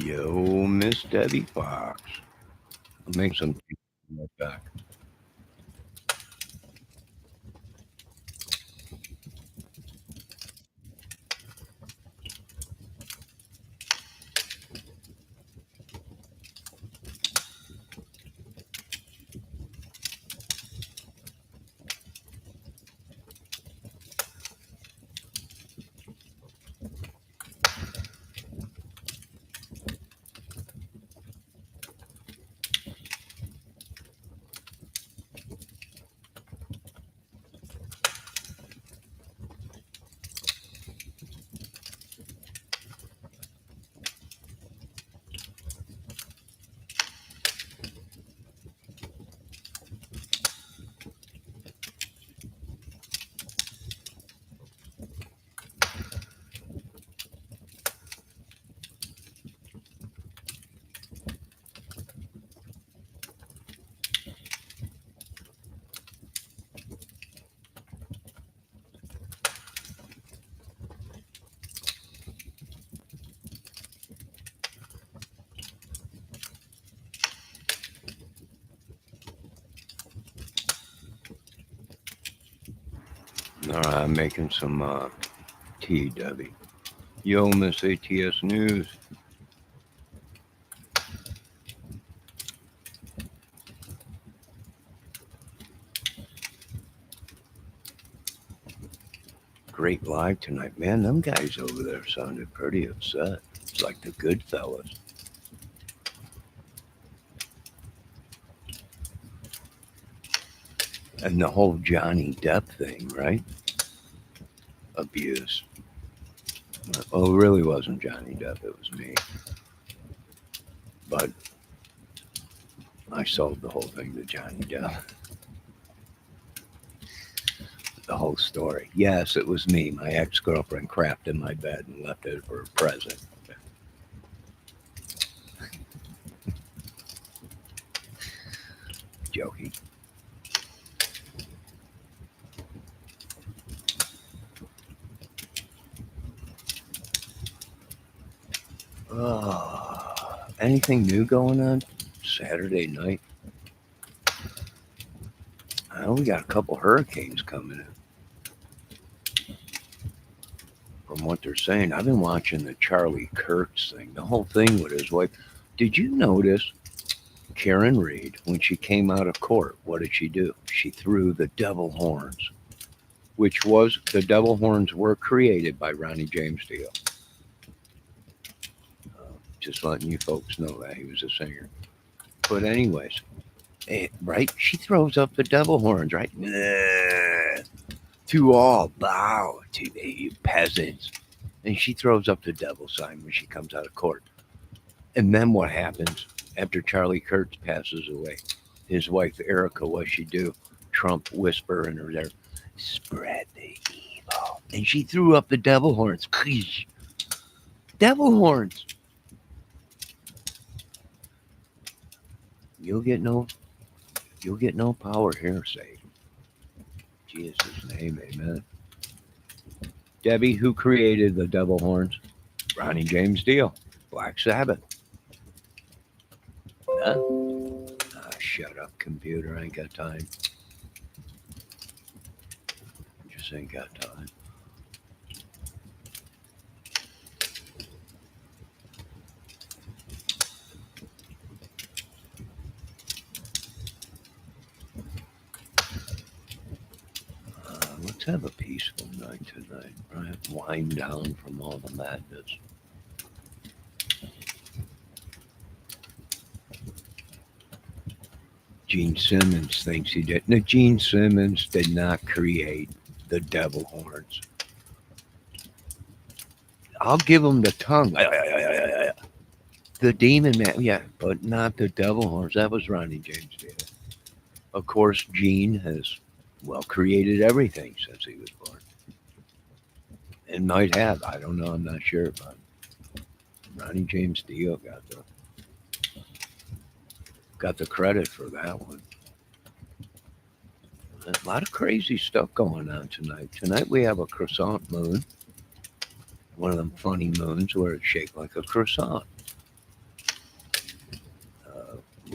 Yo, Miss Debbie Fox. I'll make some tea right back. All right, I'm making some tea, Debbie. Yo, Miss ATS News. Great live tonight. Man, them guys over there sounded pretty upset. It's like the good fellas. And the whole Johnny Depp thing, right? Abuse. Well, it really wasn't Johnny Depp, it was me. But I sold the whole thing to Johnny Depp. The whole story. Yes, it was me. My ex girlfriend crapped in my bed and left it for a present. Joking. Anything new going on Saturday night? I know we got a couple hurricanes coming in. From what they're saying, I've been watching the Charlie Kirk's thing, the whole thing with his wife. Did you notice Karen Reed, when she came out of court, what did she do? She threw the devil horns, which was the devil horns were created by Ronnie James Dio. Just letting you folks know that he was a singer. But anyways, right? She throws up the devil horns, right? To all bow to you peasants. And she throws up the devil sign when she comes out of court. And then what happens after Charlie Kurtz passes away? His wife Erica, what she do? Trump whisper in her ear, spread the evil. And she threw up the devil horns. Devil horns. You'll get no power here, say. Jesus' name, amen. Debbie, who created the devil horns? Ronnie James Dio, Black Sabbath. Huh? Shut up, computer. I ain't got time. Just ain't got time. Let's have a peaceful night tonight, right? Wind down from all the madness. Gene Simmons thinks he did. No, Gene Simmons did not create the devil horns. I'll give him the tongue. The demon man, yeah, but not the devil horns. That was Ronnie James Dio. Of course, Gene has, well, created everything since he was born. And might have. I don't know. I'm not sure. But Ronnie James Dio got the credit for that one. A lot of crazy stuff going on tonight. Tonight we have a croissant moon. One of them funny moons where it's shaped like a croissant.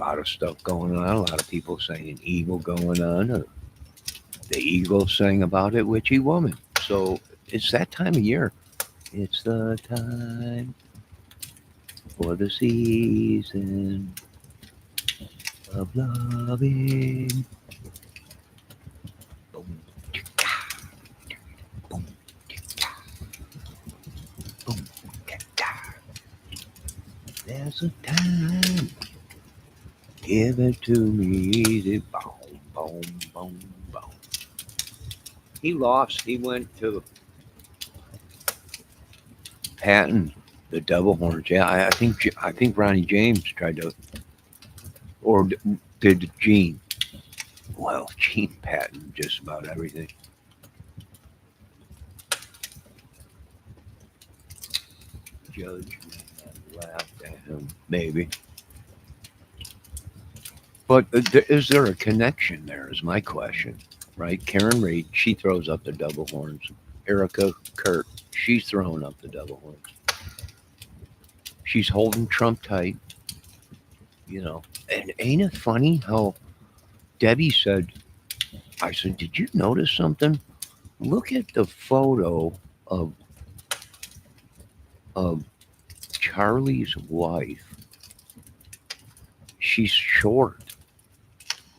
lot of stuff going on. A lot of people saying evil going on. The Eagles sang about it, Witchy Woman. So it's that time of year. It's the time for the season of loving. Boom, chicka, boom, chicka, boom, chicka. There's a time. Give it to me easy. Boom, boom, boom, boom. He lost. He went to Patton, the Devil Horns. Yeah, I think Ronnie James tried to, or did Gene. Well, Gene Patton just about everything. Judge laughed at him, maybe. But is there a connection there? Is my question, right? Karen Reed, she throws up the Devil Horns. Erica Kurt, she's throwing up the Devil Horns. She's holding Trump tight, you know. And ain't it funny how Debbie said, I said, did you notice something? Look at the photo of of Charlie's wife. She's short.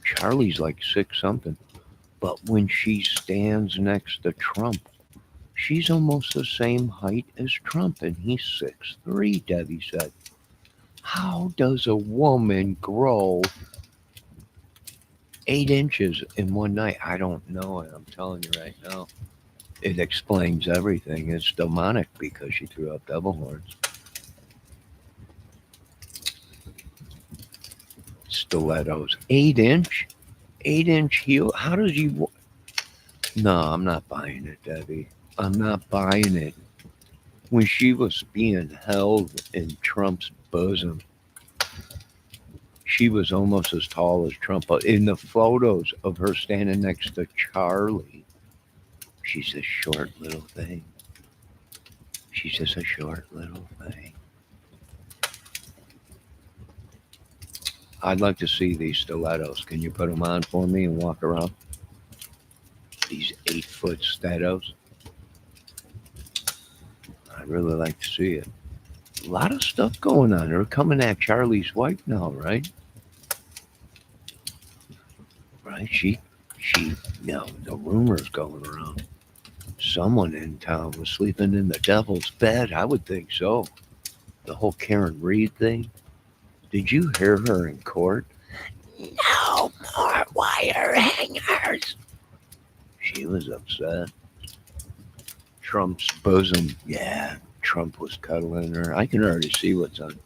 Charlie's like six something. But when she stands next to Trump, she's almost the same height as Trump, and he's 6'3", Debbie said. How does a woman grow 8 inches in one night? I don't know it. I'm telling you right now. It explains everything. It's demonic because she threw up devil horns. Stilettos. 8 inch? 8 inch heel? How does you... No, I'm not buying it, Debbie. I'm not buying it. When she was being held in Trump's bosom, she was almost as tall as Trump. But in the photos of her standing next to Charlie, she's a short little thing. She's just a short little thing. I'd like to see these stilettos. Can you put them on for me and walk around? These 8-foot stilettos. I'd really like to see it. A lot of stuff going on. They're coming at Charlie's wife now, right? Right? She, the rumors going around. Someone in town was sleeping in the devil's bed. I would think so. The whole Karen Reed thing. Did you hear her in court? No more wire hangers. She was upset. Trump's bosom. Yeah, Trump was cuddling her. I can already see what's on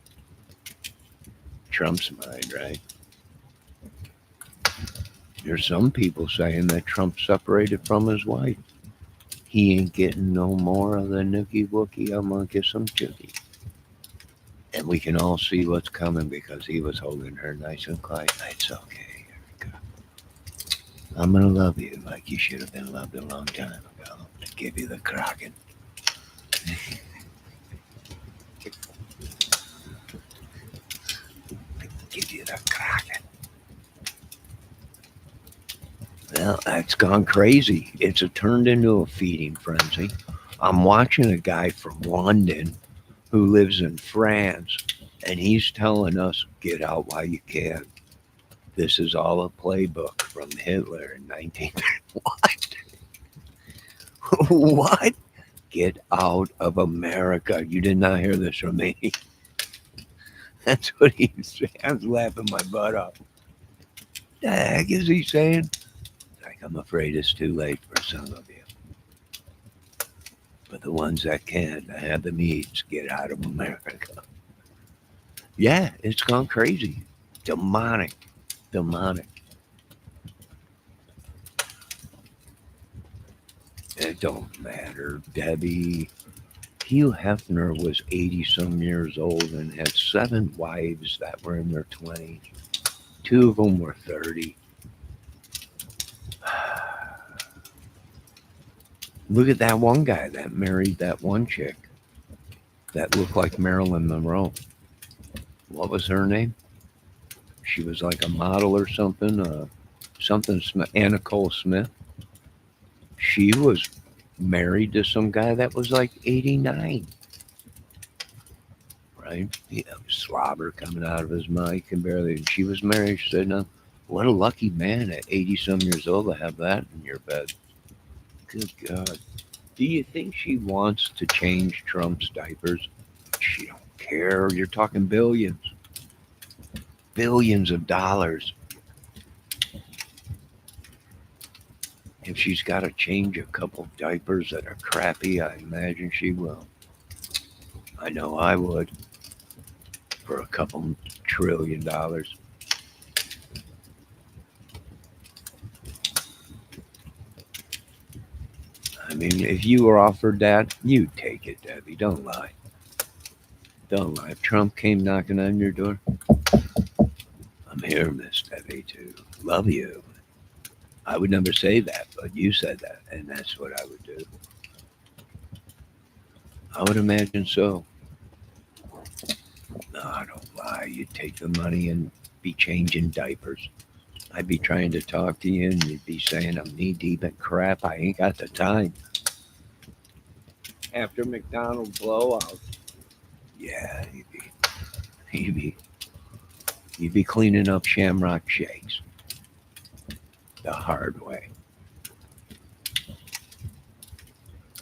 Trump's mind, right? There's some people saying that Trump separated from his wife. He ain't getting no more of the nookie wookie. I'm gonna get some chookie. And we can all see what's coming because he was holding her nice and quiet. It's okay, Erica. I'm gonna love you like you should have been loved a long time ago. To give you the Kraken. Give you the Kraken. Well, it's gone crazy. It's turned into a feeding frenzy. I'm watching a guy from London who lives in France, and he's telling us, get out while you can. This is all a playbook from Hitler in 1930. What? What? Get out of America. You did not hear this from me. That's what he's saying. I was laughing my butt off. The heck is he saying? Like, I'm afraid it's too late for some of you. But the ones that can, that have the means, get out of America. Yeah, it's gone crazy. Demonic. It don't matter, Debbie. Hugh Hefner was 80-some years old and had 7 wives that were in their 20s. 2 of them were 30. Look at that one guy that married that one chick that looked like Marilyn Monroe. What was her name? She was like a model or something. Something Smith, Anna Cole Smith. She was married to some guy that was like 89, right? Slobber coming out of his mouth, he can barely. And she was married. She said, "No, what a lucky man at 80 some years old to have that in your bed." Good God. Do you think she wants to change Trump's diapers? She don't care. You're talking billions, billions of dollars. If she's got to change a couple diapers that are crappy, I imagine she will. I know I would for a couple $1 trillion. I mean, if you were offered that, you'd take it, Debbie. Don't lie. Don't lie. If Trump came knocking on your door, I'm here, Miss Debbie, to love you. I would never say that, but you said that, and that's what I would do. I would imagine so. No, I don't lie. You'd take the money and be changing diapers. I'd be trying to talk to you, and you'd be saying, I'm knee deep in crap. I ain't got the time. After McDonald's blowout, yeah, you'd be, you'd be cleaning up Shamrock Shakes the hard way.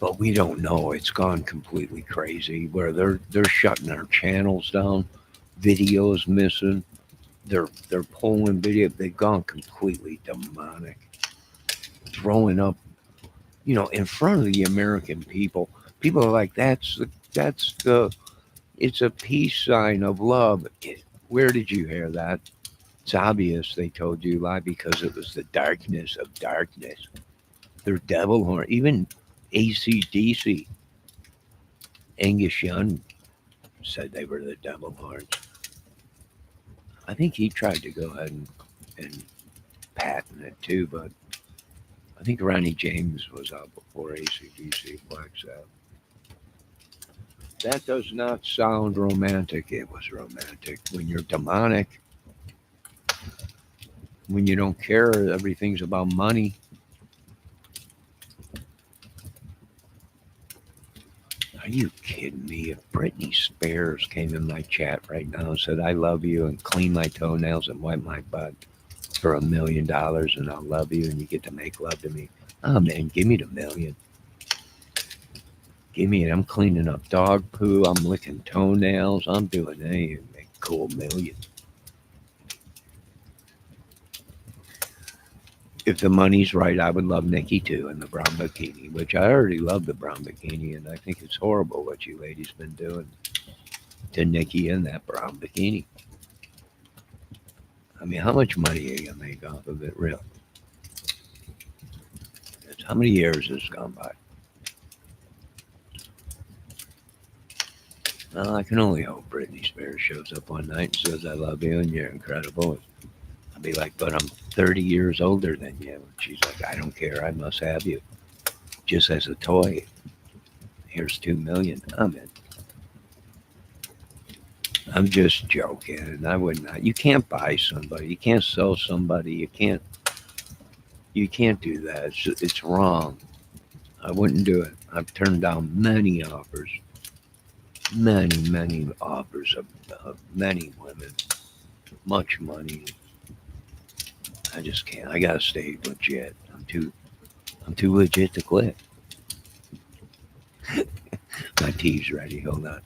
But we don't know. It's gone completely crazy where they're shutting our channels down, videos missing. They're pulling video. They've gone completely demonic, throwing up, in front of the American people. People are like, that's the it's a peace sign of love. Where did you hear that? It's obvious they told you lie because it was the darkness of darkness. They're devil horn. Even ACDC, Angus Young said they were the devil horns. I think he tried to go ahead and patent it too, but I think Ronnie James was out before ACDC, Black Sabbath. That does not sound romantic. It was romantic. When you're demonic, when you don't care, everything's about money. Are you kidding me? If Britney Spears came in my chat right now and said, I love you and clean my toenails and wipe my butt for $1 million and I'll love you and you get to make love to me. Oh man, give me the million. Give me it. I'm cleaning up dog poo. I'm licking toenails. I'm doing anything. Make a cool million. If the money's right, I would love Nikki too in the brown bikini, which I already love the brown bikini, and I think it's horrible what you ladies been doing to Nikki in that brown bikini. I mean, how much money are you gonna make off of it, really? How many years has gone by? Well, I can only hope Britney Spears shows up one night and says, I love you and you're incredible. I'll be like, but I'm 30 years older than you. She's like, I don't care. I must have you. Just as a toy. Here's 2 million. I'm in. I'm just joking. I would not. You can't buy somebody. You can't sell somebody. You can't. You can't do that. It's wrong. I wouldn't do it. I've turned down many offers. Many offers of many women. Much money. I just can't. I gotta stay legit. I'm too legit to quit. My tea's ready. Hold on.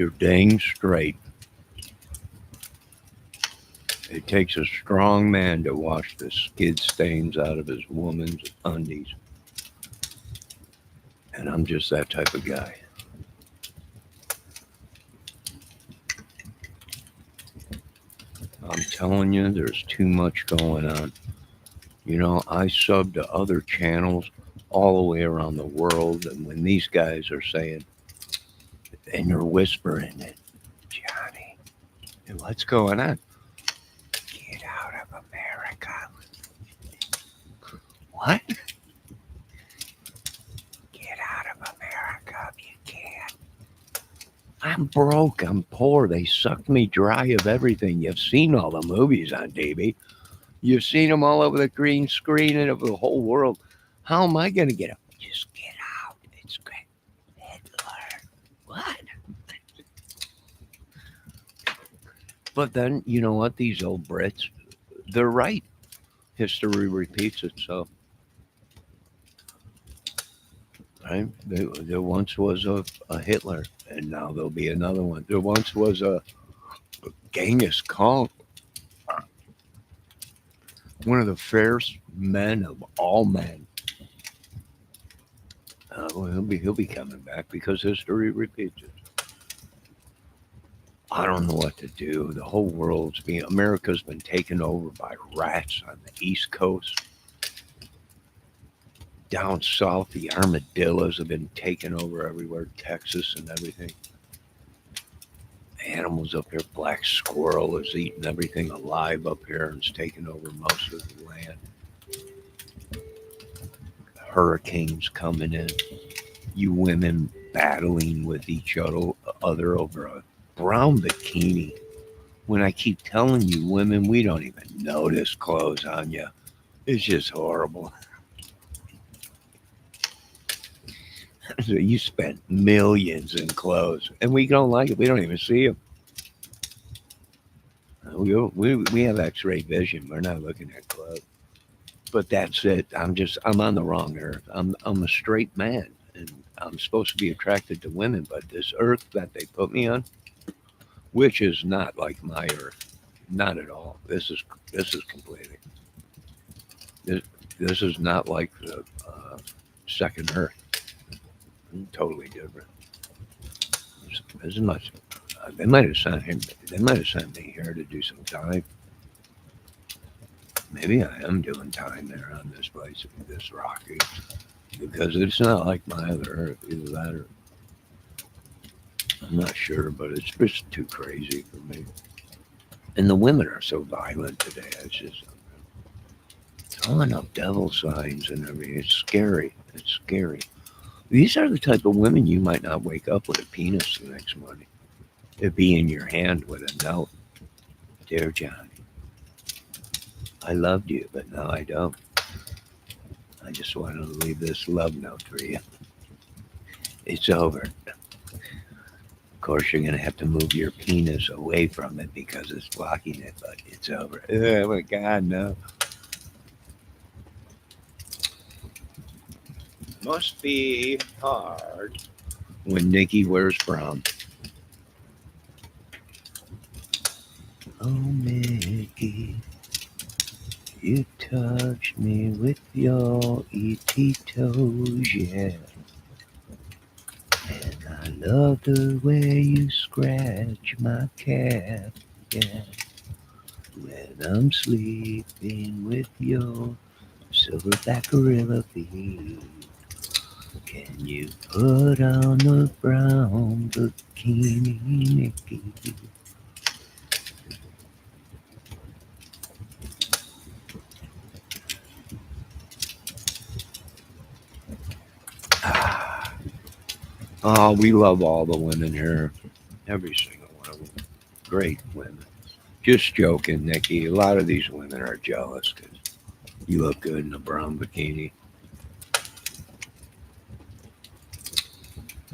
You're dang straight. It takes a strong man to wash the skid stains out of his woman's undies. And I'm just that type of guy. I'm telling you, there's too much going on. You know, I sub to other channels all the way around the world, and when these guys are saying, and you're whispering it, Johnny, what's going on? Get out of America. What? Get out of America if you can. I'm broke. I'm poor. They sucked me dry of everything. You've seen all the movies on TV. You've seen them all over the green screen and over the whole world. How am I going to get up? Just get out. It's great. Hitler. What? But then, you know what? These old Brits, they're right. History repeats itself. Right? There once was a Hitler, and now there'll be another one. There once was a Genghis Khan, one of the fairest men of all men. Well, he'll be coming back because history repeats it. I don't know what to do. The whole America's been taken over by rats on the East Coast. Down south, the armadillos have been taken over everywhere, Texas and everything. Animals up here, black squirrel is eating everything alive up here and it's taking over most of the land. Hurricanes coming in. You women battling with each other over a brown bikini. When I keep telling you women, we don't even notice clothes on you. It's just horrible. So you spent millions in clothes, and we don't like it. We don't even see them. We have X-ray vision. We're not looking at clothes. But that's it. I'm on the wrong earth. I'm a straight man, and I'm supposed to be attracted to women. But this earth that they put me on, which is not like my earth, not at all. This is completely. This is not like the second earth. Totally different. As much. They might have sent him. They might have sent me here to do some time. Maybe I am doing time there on this place, this rocky, because it's not like my other earth. Either that or I'm not sure, but it's just too crazy for me. And the women are so violent today. It's just throwing up devil signs and everything. It's scary. It's scary. These are the type of women you might not wake up with a penis the next morning. It'd be in your hand with a note. Dear Johnny, I loved you, but now I don't. I just wanted to leave this love note for you. It's over. Of course, you're going to have to move your penis away from it because it's blocking it, but it's over. Oh my God, no. Must be hard when Nikki wears brown. Oh, Nikki, you touched me with your itty toes, yeah. And I love the way you scratch my calf, yeah. When I'm sleeping with your silverback gorilla feet. Can you put on the brown bikini, Nikki? Oh, we love all the women here. Every single one of them. Great women. Just joking, Nikki. A lot of these women are jealous because you look good in a brown bikini.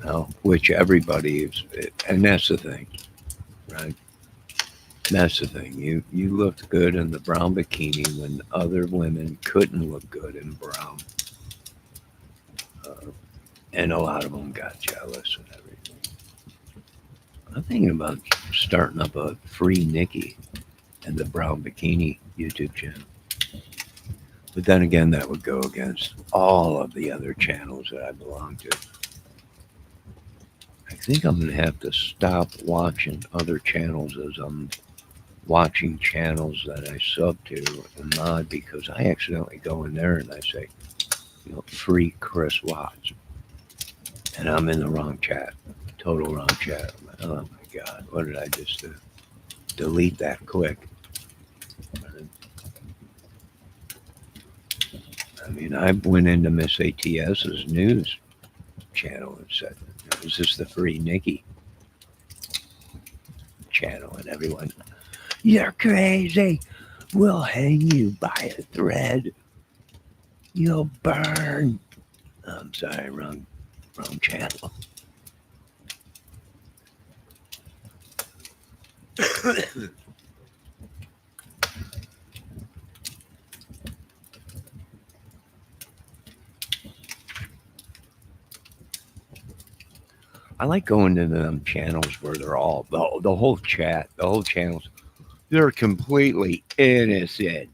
Well, which everybody is, and that's the thing, right? That's the thing. You looked good in the brown bikini when other women couldn't look good in brown. And a lot of them got jealous and everything. I'm thinking about starting up a free Nikki and the Brown Bikini YouTube channel. But then again, that would go against all of the other channels that I belong to. I think I'm going to have to stop watching other channels as I'm watching channels that I sub to and mod, because I accidentally go in there and I say, free Chris Watts. And I'm in the wrong chat, total wrong chat. I'm like, oh my God, what did I just do? Delete that quick. I mean, I went into Miss ATS's news channel and said, is this the free Nikki channel? And everyone, you're crazy. We'll hang you by a thread. You'll burn. I'm sorry, wrong channel. I like going to them channels where they're all, the whole chat, the whole channels, they're completely innocent.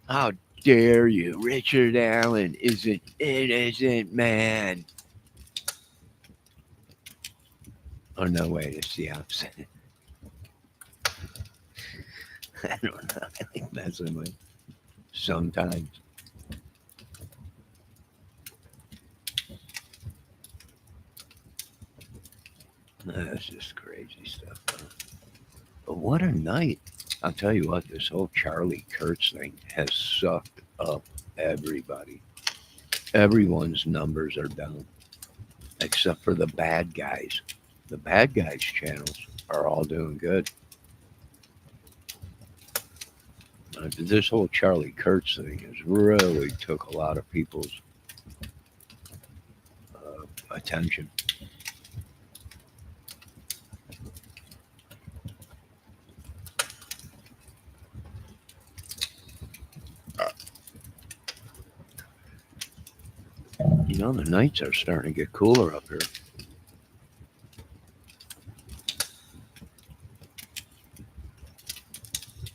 How dare you? Richard Allen is an innocent man. Oh, no, wait, it's the opposite. I don't know. I like messing with sometimes. That's just crazy stuff. But what a night. I'll tell you what, this whole Charlie Kurtz thing has sucked up everybody. Everyone's numbers are down, except for the bad guys. The bad guys' channels are all doing good. This whole Charlie Kurtz thing has really took a lot of people's attention. The nights are starting to get cooler up here.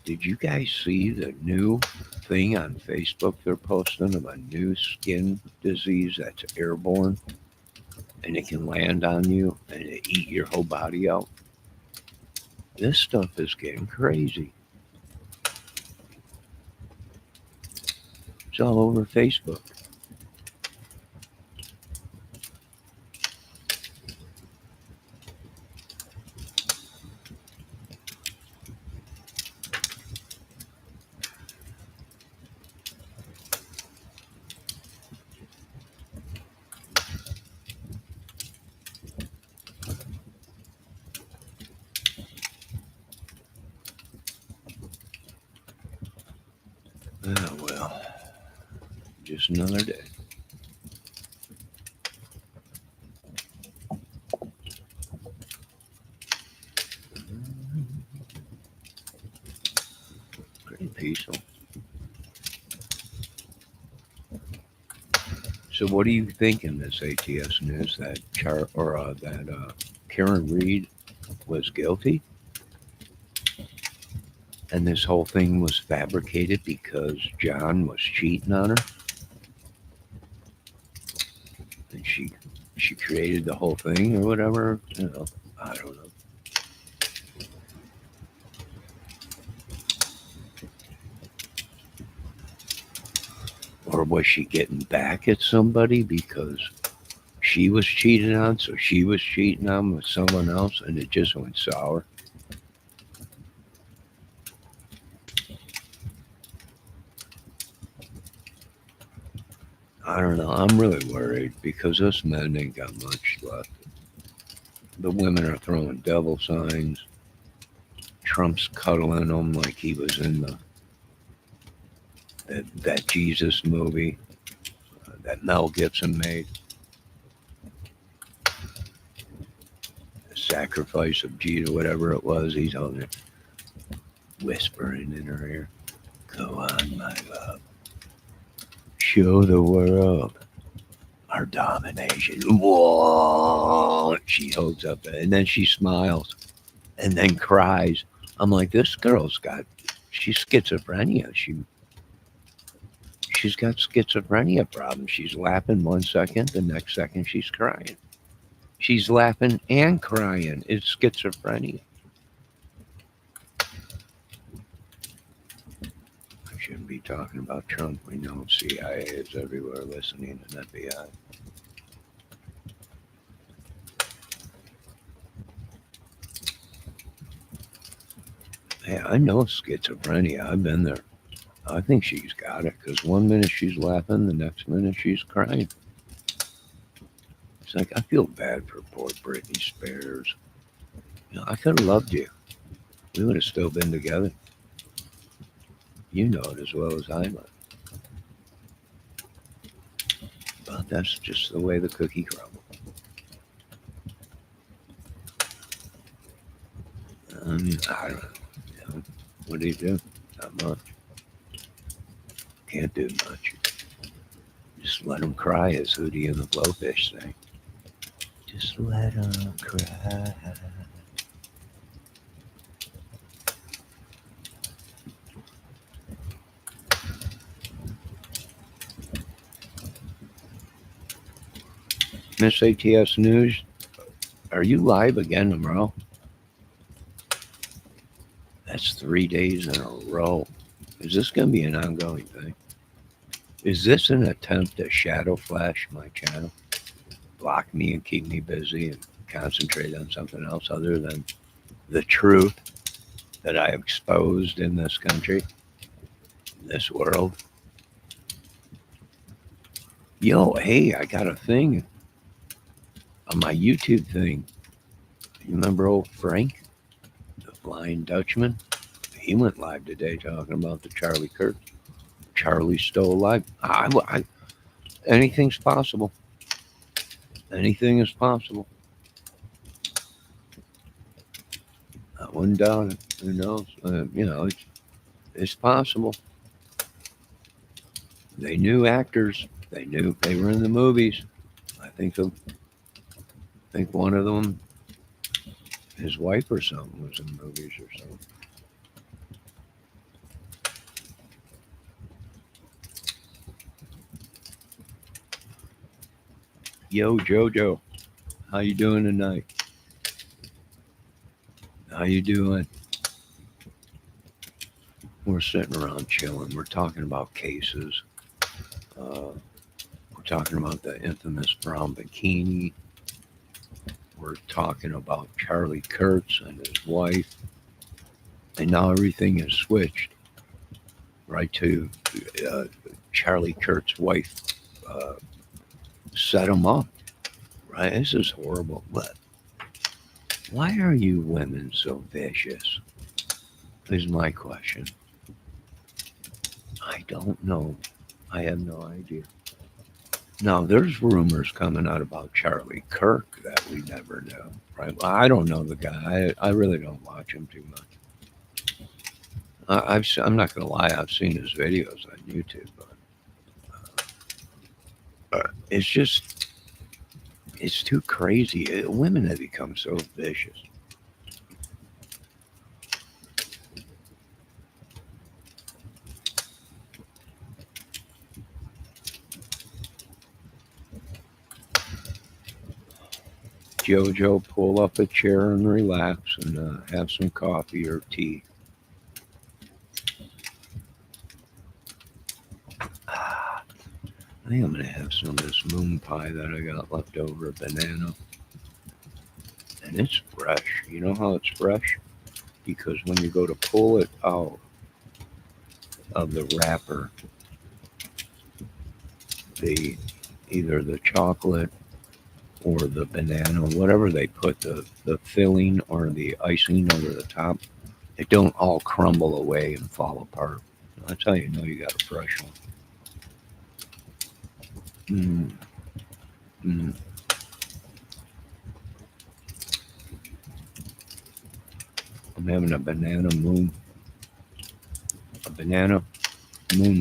Did you guys see the new thing on Facebook they're posting of a new skin disease that's airborne and it can land on you and eat your whole body out? This stuff is getting crazy. It's all over Facebook. Oh, well, just another day. Pretty peaceful. So, what do you think in this ATS news that Karen Reed was guilty, and this whole thing was fabricated because John was cheating on her, and she created the whole thing or whatever? I don't know. Or was she getting back at somebody because she was cheated on, so she was cheating on with someone else, and it just went sour? I don't know. I'm really worried because us men ain't got much left. The women are throwing devil signs. Trump's cuddling them like he was in that Jesus movie that Mel Gibson made. The Sacrifice of Jesus, whatever it was. He's on there whispering in her ear, "Go on, my love. Show the world Our domination. Whoa! She holds up, and then she smiles, and then cries. I'm like, this girl's got, she's schizophrenia. She's got schizophrenia problems. She's laughing 1 second, the next second she's crying. She's laughing and crying. It's schizophrenia. I shouldn't be talking about Trump. We know CIA is everywhere listening and FBI. Hey, I know schizophrenia. I've been there. I think she's got it because 1 minute she's laughing, the next minute she's crying. It's like, I feel bad for poor Britney Spears. I could have loved you. We would have still been together. You know it as well as I do. But that's just the way the cookie crumbles. I don't know. What do you do? Not much. Can't do much. Just let them cry, as Hootie and the Blowfish say. Just let them cry. Miss ATS News, are you live again tomorrow? That's 3 days in a row. Is this going to be an ongoing thing? Is this an attempt to shadow flash my channel? Block me and keep me busy and concentrate on something else other than the truth that I exposed in this country, this world? Yo, hey, I got a thing on my YouTube thing. You remember old Frank, the Flying Dutchman? He went live today talking about the Charlie Kirk. Charlie's still alive. Anything's possible. Anything is possible. I wouldn't doubt it. Who knows? It's possible. They knew actors. They knew they were in the movies. I think one of them, his wife or something, was in movies or something. Yo, Jojo, how you doing tonight? How you doing? We're sitting around chilling. We're talking about cases. We're talking about the infamous brown bikini. We're talking about Charlie Kurtz and his wife. And now everything is switched right to Charlie Kurtz's wife set him up. Right? This is horrible. But why are you women so vicious? Is my question. I don't know. I have no idea. Now, there's rumors coming out about Charlie Kirk that we never know, right? Well, I don't know the guy. I really don't watch him too much. I'm not going to lie. I've seen his videos on YouTube, but it's too crazy. Women have become so vicious. Jojo, pull up a chair and relax and have some coffee or tea. I think I'm going to have some of this moon pie that I got left over, banana. And it's fresh. You know how it's fresh? Because when you go to pull it out of the wrapper, either the chocolate or the banana, whatever they put, the filling or the icing over the top, it don't all crumble away and fall apart. That's how you know you got a fresh one. I'm having a banana moon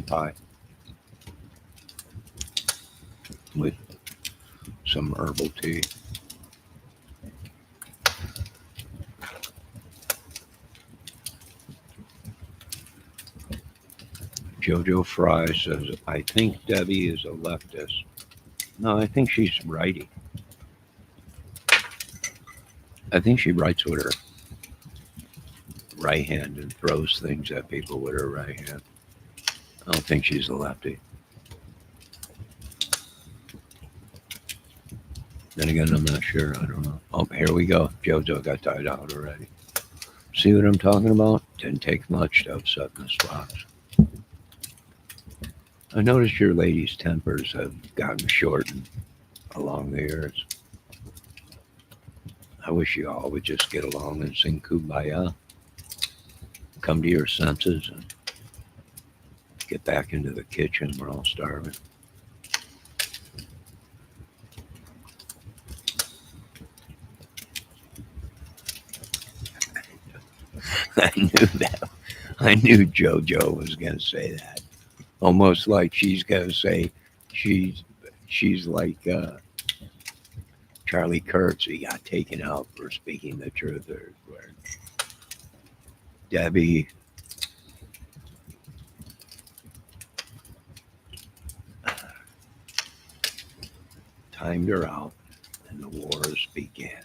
pie with some herbal tea. Jojo Fry says, I think Debbie is a leftist. No, I think she's righty. I think she writes with her right hand and throws things at people with her right hand. I don't think she's a lefty. Then again, I'm not sure. I don't know. Oh, here we go. Jojo got tied out already. See what I'm talking about? Didn't take much to upset Miss Fox. I noticed your ladies' tempers have gotten shortened along the years. I wish you all would just get along and sing Kumbaya. Come to your senses and get back into the kitchen. We're all starving. I knew that. I knew JoJo was going to say that. Almost like she's going to say she's like Charlie Kurtz. He got taken out for speaking the truth. Or Debbie timed her out, and the wars began.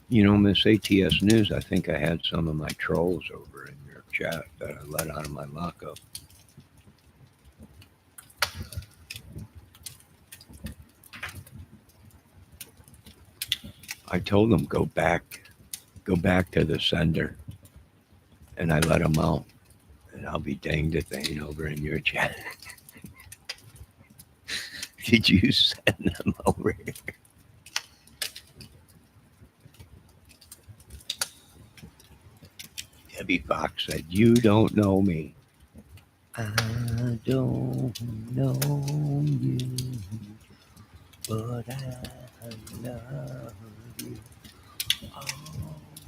You know, Miss ATS News, I think I had some of my trolls over in your chat that I let out of my lockup. I told them go back to the sender, and I let them out. And I'll be danged if they ain't over in your chat. Did you send them over here? Debbie Fox said, you don't know me. I don't know you, but I love you.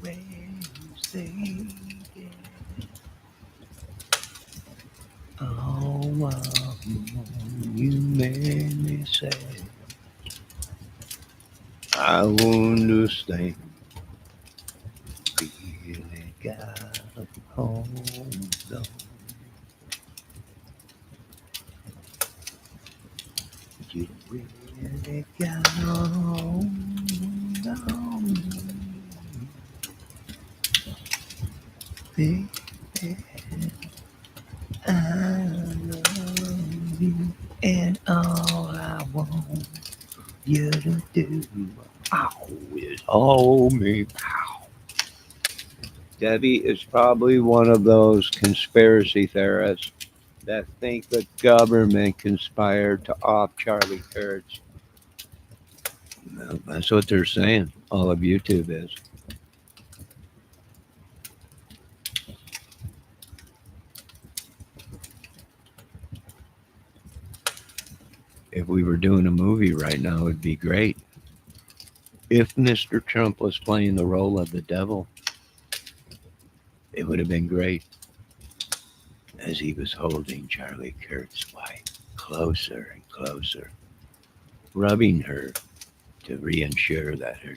Always thinking. Oh, you made me say, I understand. Really got a hold on. You really got a hold on. Baby, I love you, and all I want you to do is hold me. Pow. Debbie is probably one of those conspiracy theorists that think the government conspired to off Charlie Kurtz. Well, that's what they're saying. All of YouTube is. If we were doing a movie right now, it would be great. If Mr. Trump was playing the role of the devil, it would have been great. As he was holding Charlie Kurtz's wife closer and closer, rubbing her to reassure that her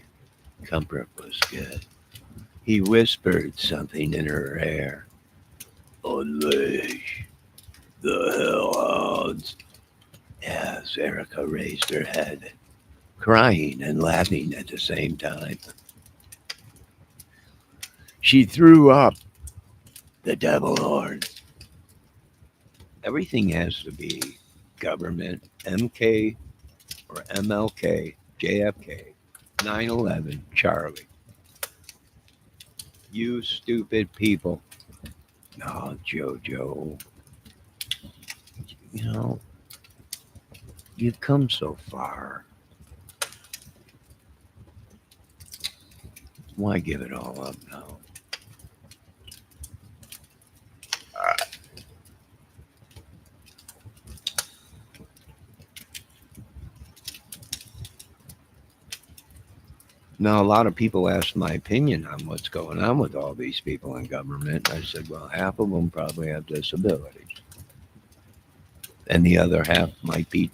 comfort was good. He whispered something in her ear. Unleash the hellhounds. As Erica raised her head, crying and laughing at the same time. She threw up the devil horns. Everything has to be government, MK or MLK, JFK, 9/11, Charlie. You stupid people. No, JoJo. You know, you've come so far. Why give it all up now? Now, a lot of people asked my opinion on what's going on with all these people in government. I said, well, half of them probably have disabilities. And the other half might be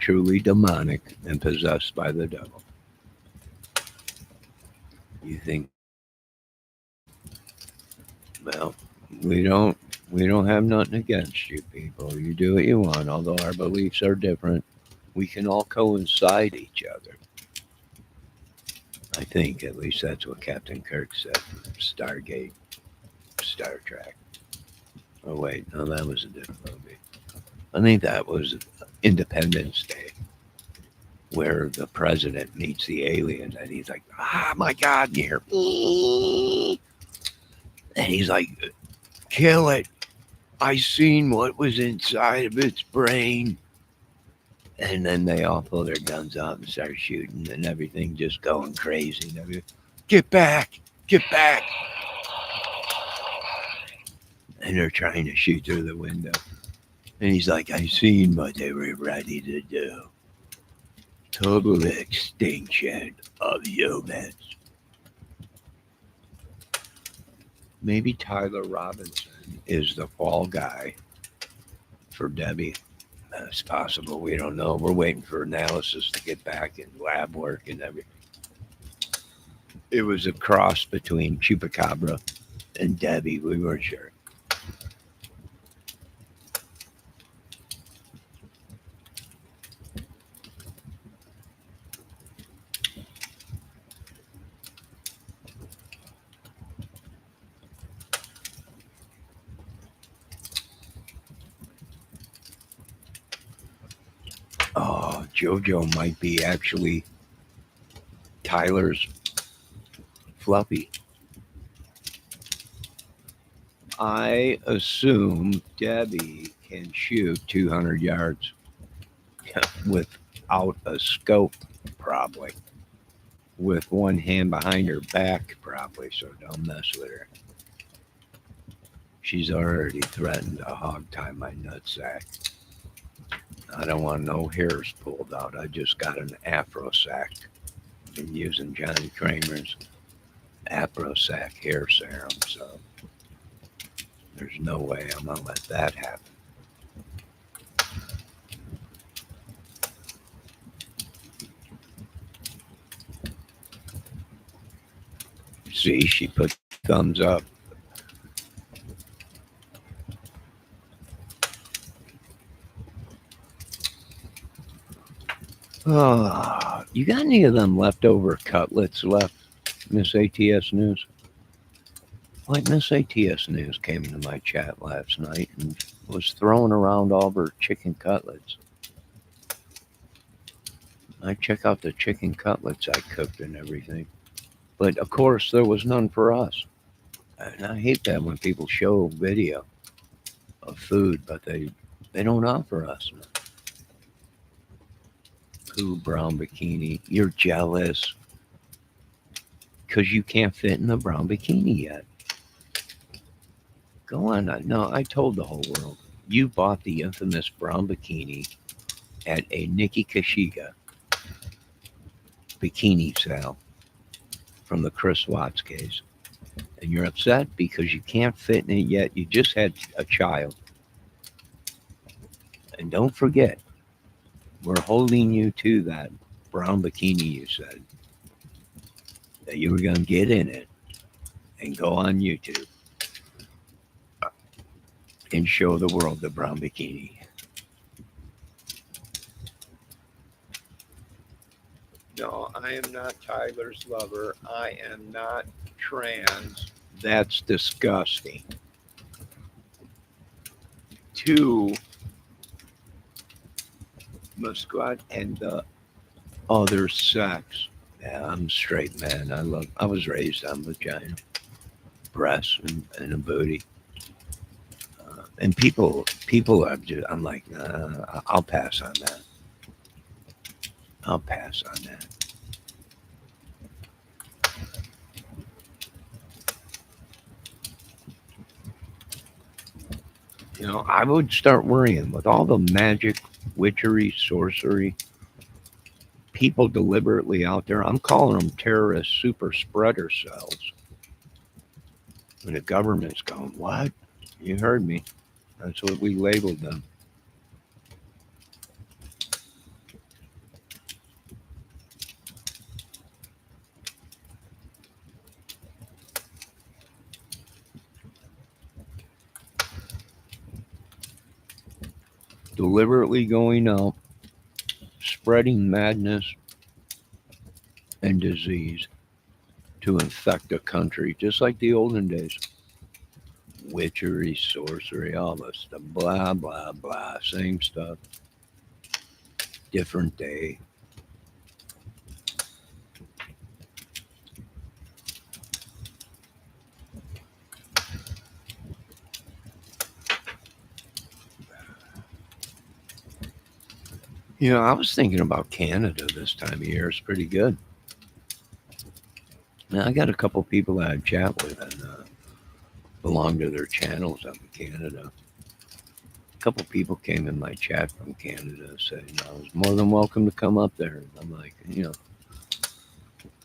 truly demonic and possessed by the devil. You think, well, we don't we don't have nothing against you people. You do what you want, although our beliefs are different. We can all coincide each other. I think at least that's what Captain Kirk said from Stargate, Star Trek. Oh wait, no, that was a different movie. I think that was Independence Day, where the president meets the alien and he's like, "Ah, my God, you're," and he's like, "Kill it. I seen what was inside of its brain." And then they all pull their guns out and start shooting, and everything just going crazy. And get back, get back. And they're trying to shoot through the window. And he's like, I seen what they were ready to do. Total extinction of humans. Maybe Tyler Robinson is the fall guy for Debbie. That's possible. We don't know. We're waiting for analysis to get back and lab work and everything. It was a cross between Chupacabra and Debbie. We weren't sure. Oh, JoJo might be actually Tyler's Fluffy. I assume Debbie can shoot 200 yards without a scope, probably. With one hand behind her back, probably, so don't mess with her. She's already threatened to hog tie my nutsack. I don't want no hairs pulled out. I just got an Afro sack. Been using Johnny Kramer's Afro sack hair serum, so there's no way I'm gonna let that happen. See, she put thumbs up. Oh, you got any of them leftover cutlets left, Miss ATS News? Like Miss ATS News came into my chat last night and was throwing around all of her chicken cutlets. I check out the chicken cutlets I cooked and everything. But of course, there was none for us. And I hate that when people show video of food, but they don't offer us. Ooh, brown bikini, you're jealous because you can't fit in the brown bikini yet. Go on. No, I told the whole world. You bought the infamous brown bikini at a Nikki Kashiga bikini sale from the Chris Watts case. And you're upset because you can't fit in it yet. You just had a child. And don't forget, we're holding you to that brown bikini you said that you were going to get in it and go on YouTube and show the world the brown bikini. No, I am not Tyler's lover. I am not trans. That's disgusting. 2, Muscat and the other sex. Yeah, I'm straight, man. I was raised on vagina, breasts, and a booty. And people are just, I'm like, nah, I'll pass on that. I'll pass on that. You know, I would start worrying with all the magic, witchery, sorcery, people deliberately out there. I'm calling them terrorist super spreader cells. And the government's going, what? You heard me. That's what we labeled them. deliberately going out, spreading madness and disease to infect a country, just like the olden days. Witchery, sorcery, all this stuff, blah, blah, blah, same stuff, different day. I was thinking about Canada this time of year. It's pretty good. Now, I got a couple people that I chat with and belong to their channels up in Canada. A couple people came in my chat from Canada saying I was more than welcome to come up there. And I'm like,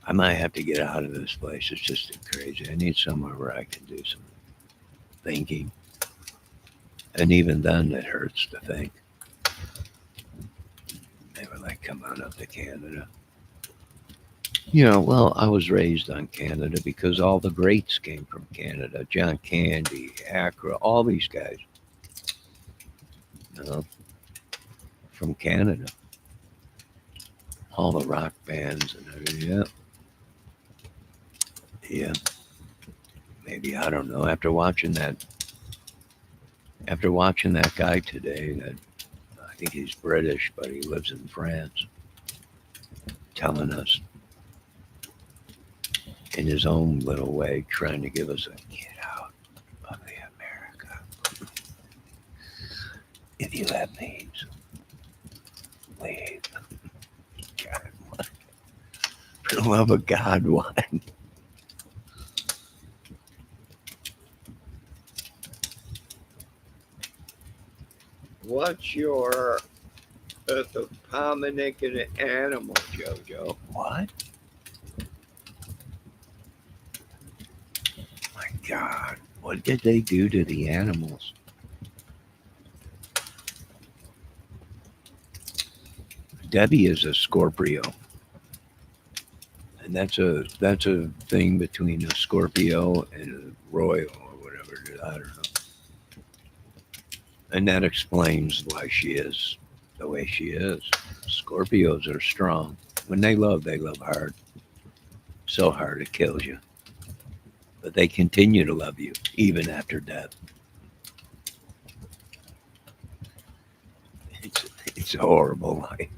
I might have to get out of this place. It's just crazy. I need somewhere where I can do some thinking. And even then, it hurts to think. They were like, come on up to Canada. Well, I was raised on Canada because all the greats came from Canada. John Candy, Accra, all these guys, from Canada. All the rock bands and everything. Yeah. Yeah. Maybe, I don't know. After watching that guy today, that I think he's British, but he lives in France, telling us in his own little way, trying to give us a get out of the America. If you have means, leave. God, what? For the love of God, what? What's your anthropomorphic animal, Jojo? What? My God, what did they do to the animals? Debbie is a Scorpio, and that's a thing between a Scorpio and a Royal or whatever. I don't know, and that explains why she is the way she is. Scorpios are strong. When they love hard, so hard it kills you. But they continue to love you even after death. It's a horrible life.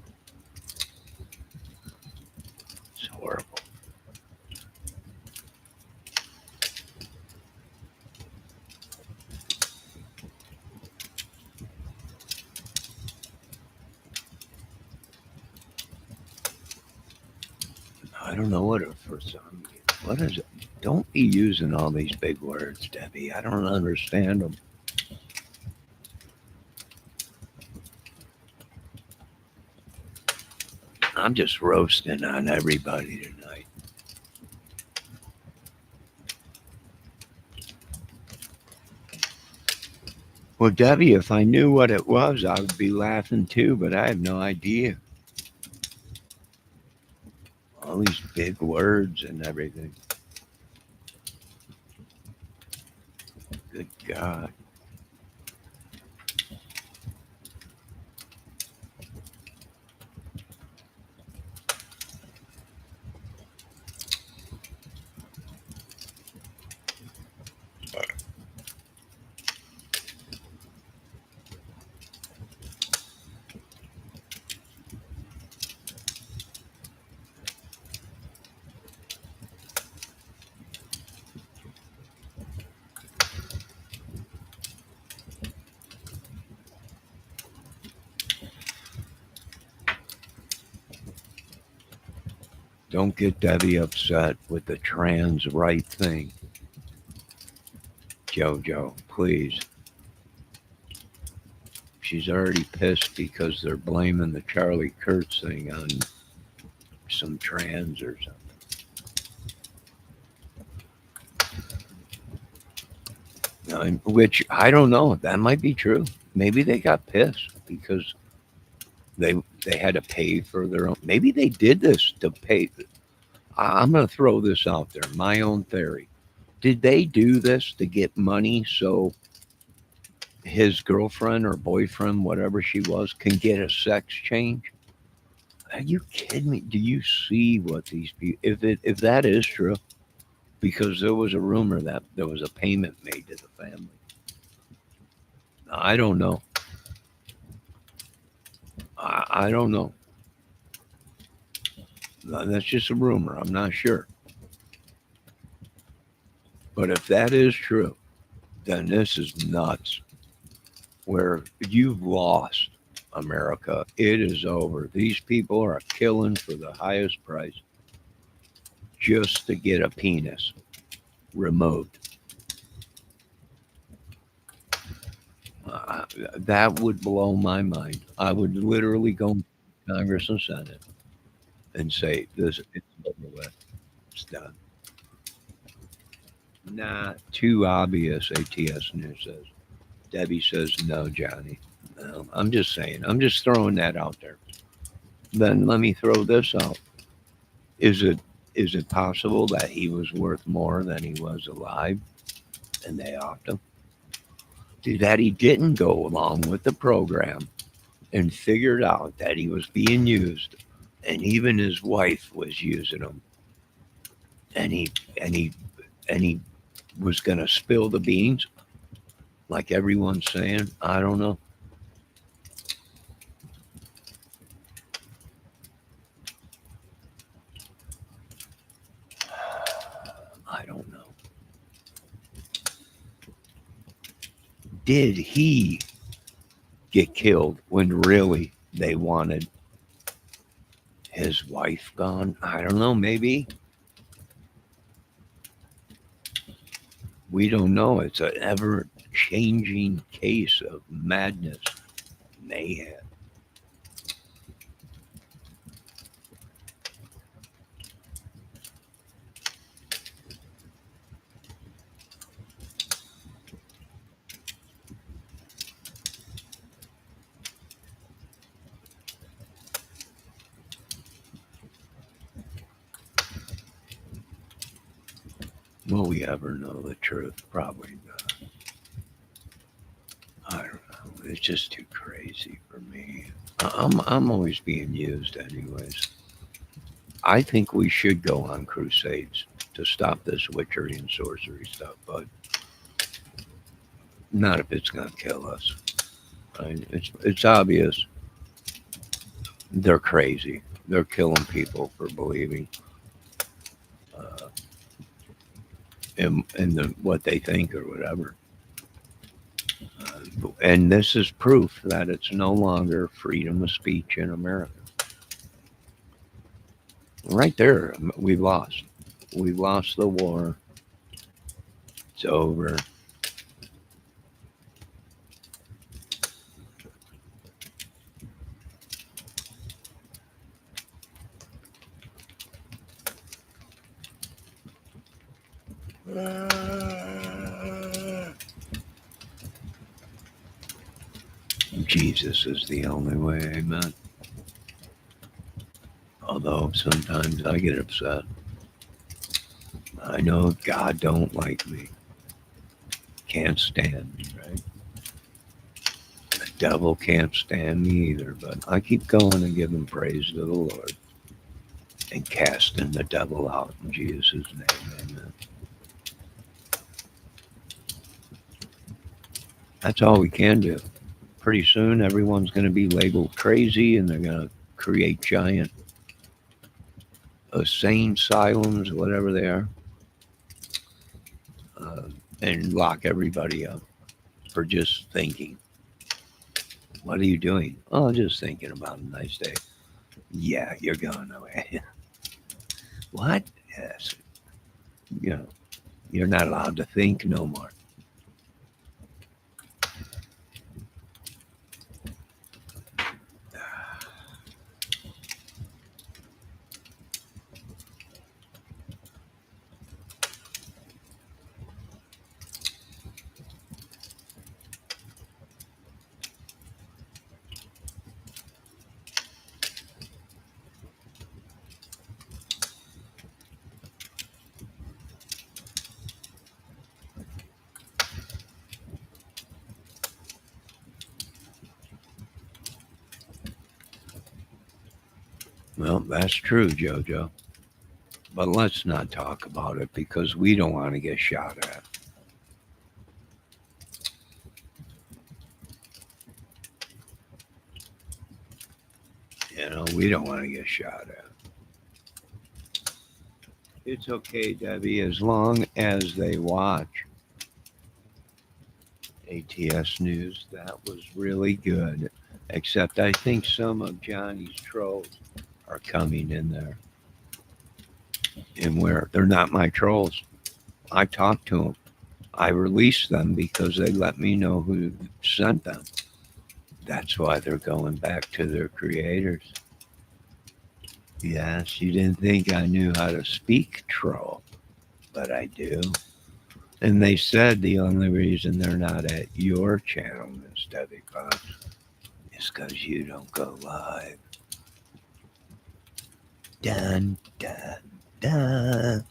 It's horrible. I don't know what it for some. What is it? Don't be using all these big words, Debbie. I don't understand them. I'm just roasting on everybody tonight. Well, Debbie, if I knew what it was, I would be laughing too, but I have no idea. All these big words and everything. Good God. Don't get Debbie upset with the trans right thing. Jojo, please. She's already pissed because they're blaming the Charlie Kurtz thing on some trans or something. Which I don't know. That might be true. Maybe they got pissed because they had to pay for their own. Maybe they did this to pay. I'm going to throw this out there. My own theory. Did they do this to get money so his girlfriend or boyfriend, whatever she was, can get a sex change. Are you kidding me? Do you see what these people? If that is true, because there was a rumor that there was a payment made to the family. I don't know. I don't know. That's just a rumor. I'm not sure. But if that is true, then this is nuts. Where you've lost America, it is over. These people are killing for the highest price just to get a penis removed. Uh, that would blow my mind. I would literally go to Congress and Senate and say, "This it's over with. It's done." Nah, too obvious. ATS News says. Debbie says, "No, Johnny. No, I'm just saying. I'm just throwing that out there." Then let me throw this out. Is it possible that he was worth more than he was alive, and they offed him? That he didn't go along with the program and figured out that he was being used, and even his wife was using him, and he was going to spill the beans like everyone's saying. I don't know. I don't know. Did he get killed when really they wanted his wife gone? I don't know. Maybe we don't know. It's an ever changing case of madness, mayhem. Will we ever know the truth? Probably not. I don't know. It's just too crazy for me. I'm always being used, anyways. I think we should go on crusades to stop this witchery and sorcery stuff, but not if it's gonna kill us. It's obvious they're crazy. They're killing people for believing uh, in what they think or whatever. And this is proof that it's no longer freedom of speech in America. Right there, we lost. We lost the war. It's over. Jesus is the only way, amen. Although sometimes I get upset. I know God don't like me. Can't stand me, right? The devil can't stand me either, but I keep going and giving praise to the Lord and casting the devil out in Jesus' name, amen. That's all we can do. Pretty soon everyone's going to be labeled crazy and they're going to create giant sane asylums, whatever they are, uh, and lock everybody up for just thinking. What are you doing? Oh, just thinking about a nice day. Yeah, you're going away. What? Yes. You know, you're not allowed to think no more. Well, that's true, Jojo. But let's not talk about it because we don't want to get shot at. We don't want to get shot at. It's okay, Debbie, as long as they watch ATS News. That was really good. Except I think some of Johnny's trolls are coming in there. And where they're not my trolls. I talked to them. I released them because they let me know who sent them. That's why they're going back to their creators. Yes, you didn't think I knew how to speak troll, but I do. And they said the only reason they're not at your channel, Miss Debbie Fox, is because you don't go live. Dun, dun, dun.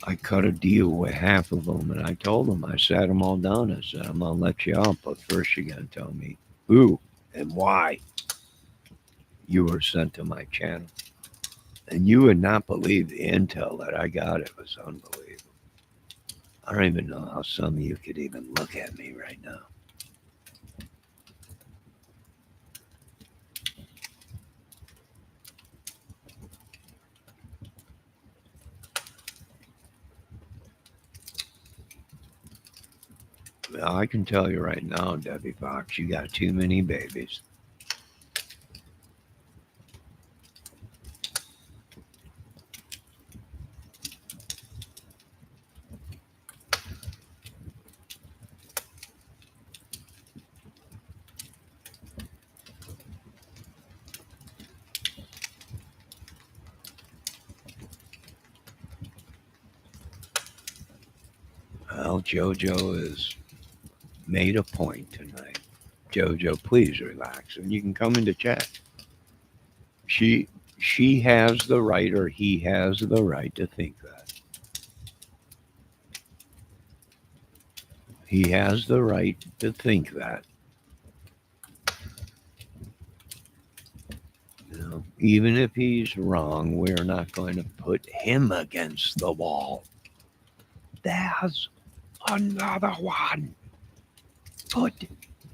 I cut a deal with half of them, and I told them, I sat them all down. I said, I'm going to let you out, but first you're going to tell me who and why you were sent to my channel. And you would not believe the intel that I got. It was unbelievable. I don't even know how some of you could even look at me right now. Well, I can tell you right now, Debbie Fox, you got too many babies. Well, JoJo has made a point tonight. JoJo, please relax, and you can come into chat. She has the right, or he has the right to think that. He has the right to think that. Even if he's wrong, we're not going to put him against the wall. There's another one. Put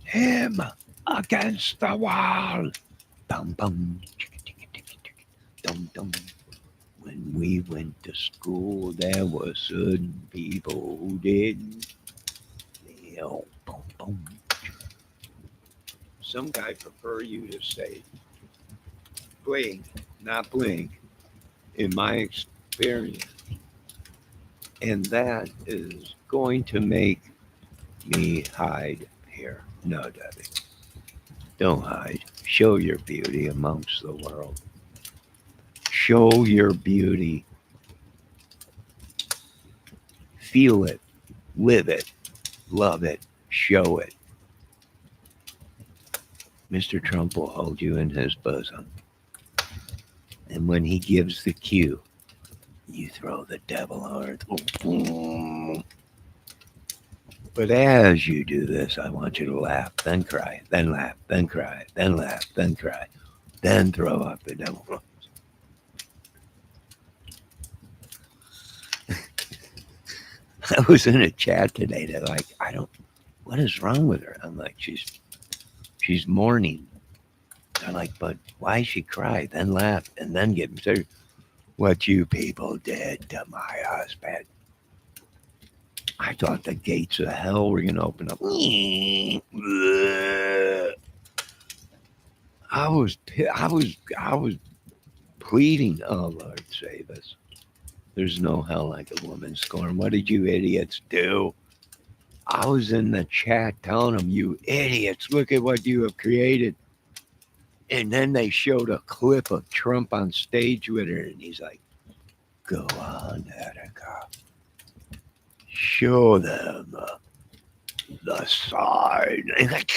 him against the wall. Bum bum. Dum dum. When we went to school, there were certain people who didn't. Boom, boom. Some guy prefer you to say blink, not blink, in my experience. And that is going to make me hide here. No, Debbie. Don't hide. Show your beauty amongst the world. Show your beauty. Feel it. Live it. Love it. Show it. Mr. Trump will hold you in his bosom. And when he gives the cue, you throw the devil on earth. But as you do this, I want you to laugh, then cry, then laugh, then cry, then laugh, then cry, then throw up the devil. I was in a chat today that what is wrong with her? I'm like, she's mourning. They're like, but why she cry, then laugh, and then get me? What you people did to my husband. I thought the gates of hell were going to open up. I was pleading, oh Lord, save us. There's no hell like a woman scorned. What did you idiots do? I was in the chat telling them, you idiots, look at what you have created. And then they showed a clip of Trump on stage with her, and he's like, go on, Attica. Show them the sign. Like,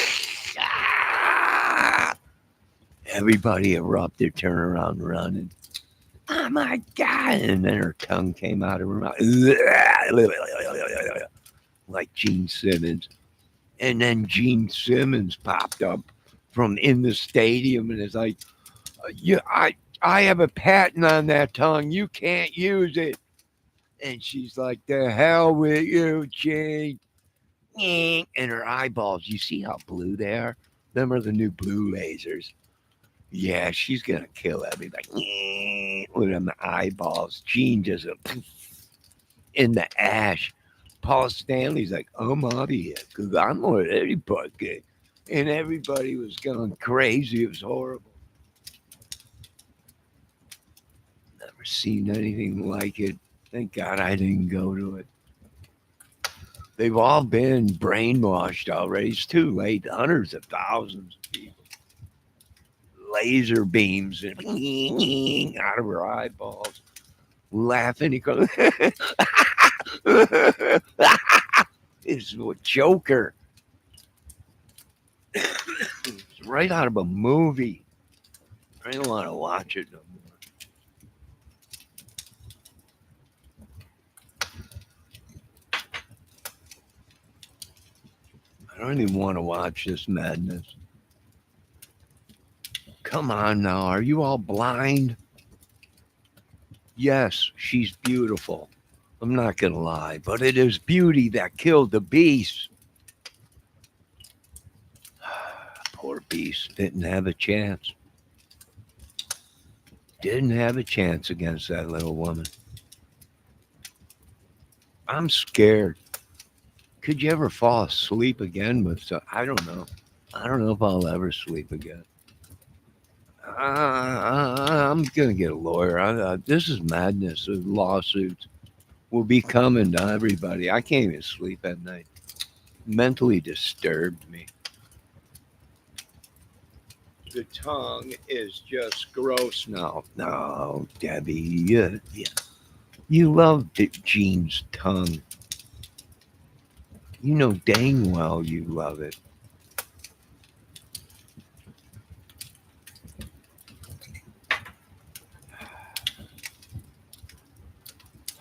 everybody erupted, turn around, running. Oh my God. And then her tongue came out of her mouth. like Gene Simmons. And then Gene Simmons popped up from in the stadium and is like, "Yeah, I have a patent on that tongue. You can't use it." And she's like, "The hell with you, Gene." And her eyeballs, you see how blue they are? Them are the new blue lasers. Yeah, she's gonna kill everybody with them eyeballs. Gene just in the ash. Paul Stanley's like, "I'm out of here because I'm with everybody," and everybody was going crazy. It was horrible. Never seen anything like it. Thank God I didn't go to it. They've all been brainwashed already. It's too late. Hundreds of thousands of people. Laser beams and out of her eyeballs. Laughing. He goes, it's a Joker. It's right out of a movie. I don't want to watch it no more. I don't even want to watch this madness. Come on now. Are you all blind? Yes, she's beautiful. I'm not going to lie, but it is beauty that killed the beast. Poor beast didn't have a chance. Didn't have a chance against that little woman. I'm scared. Could you ever fall asleep again with some? I don't know. I don't know if I'll ever sleep again. I'm gonna get a lawyer. This is madness. The lawsuits will be coming to everybody. I can't even sleep at night. Mentally disturbed me. The tongue is just gross now. No, Debbie, you love Gene's tongue. You know dang well you love it.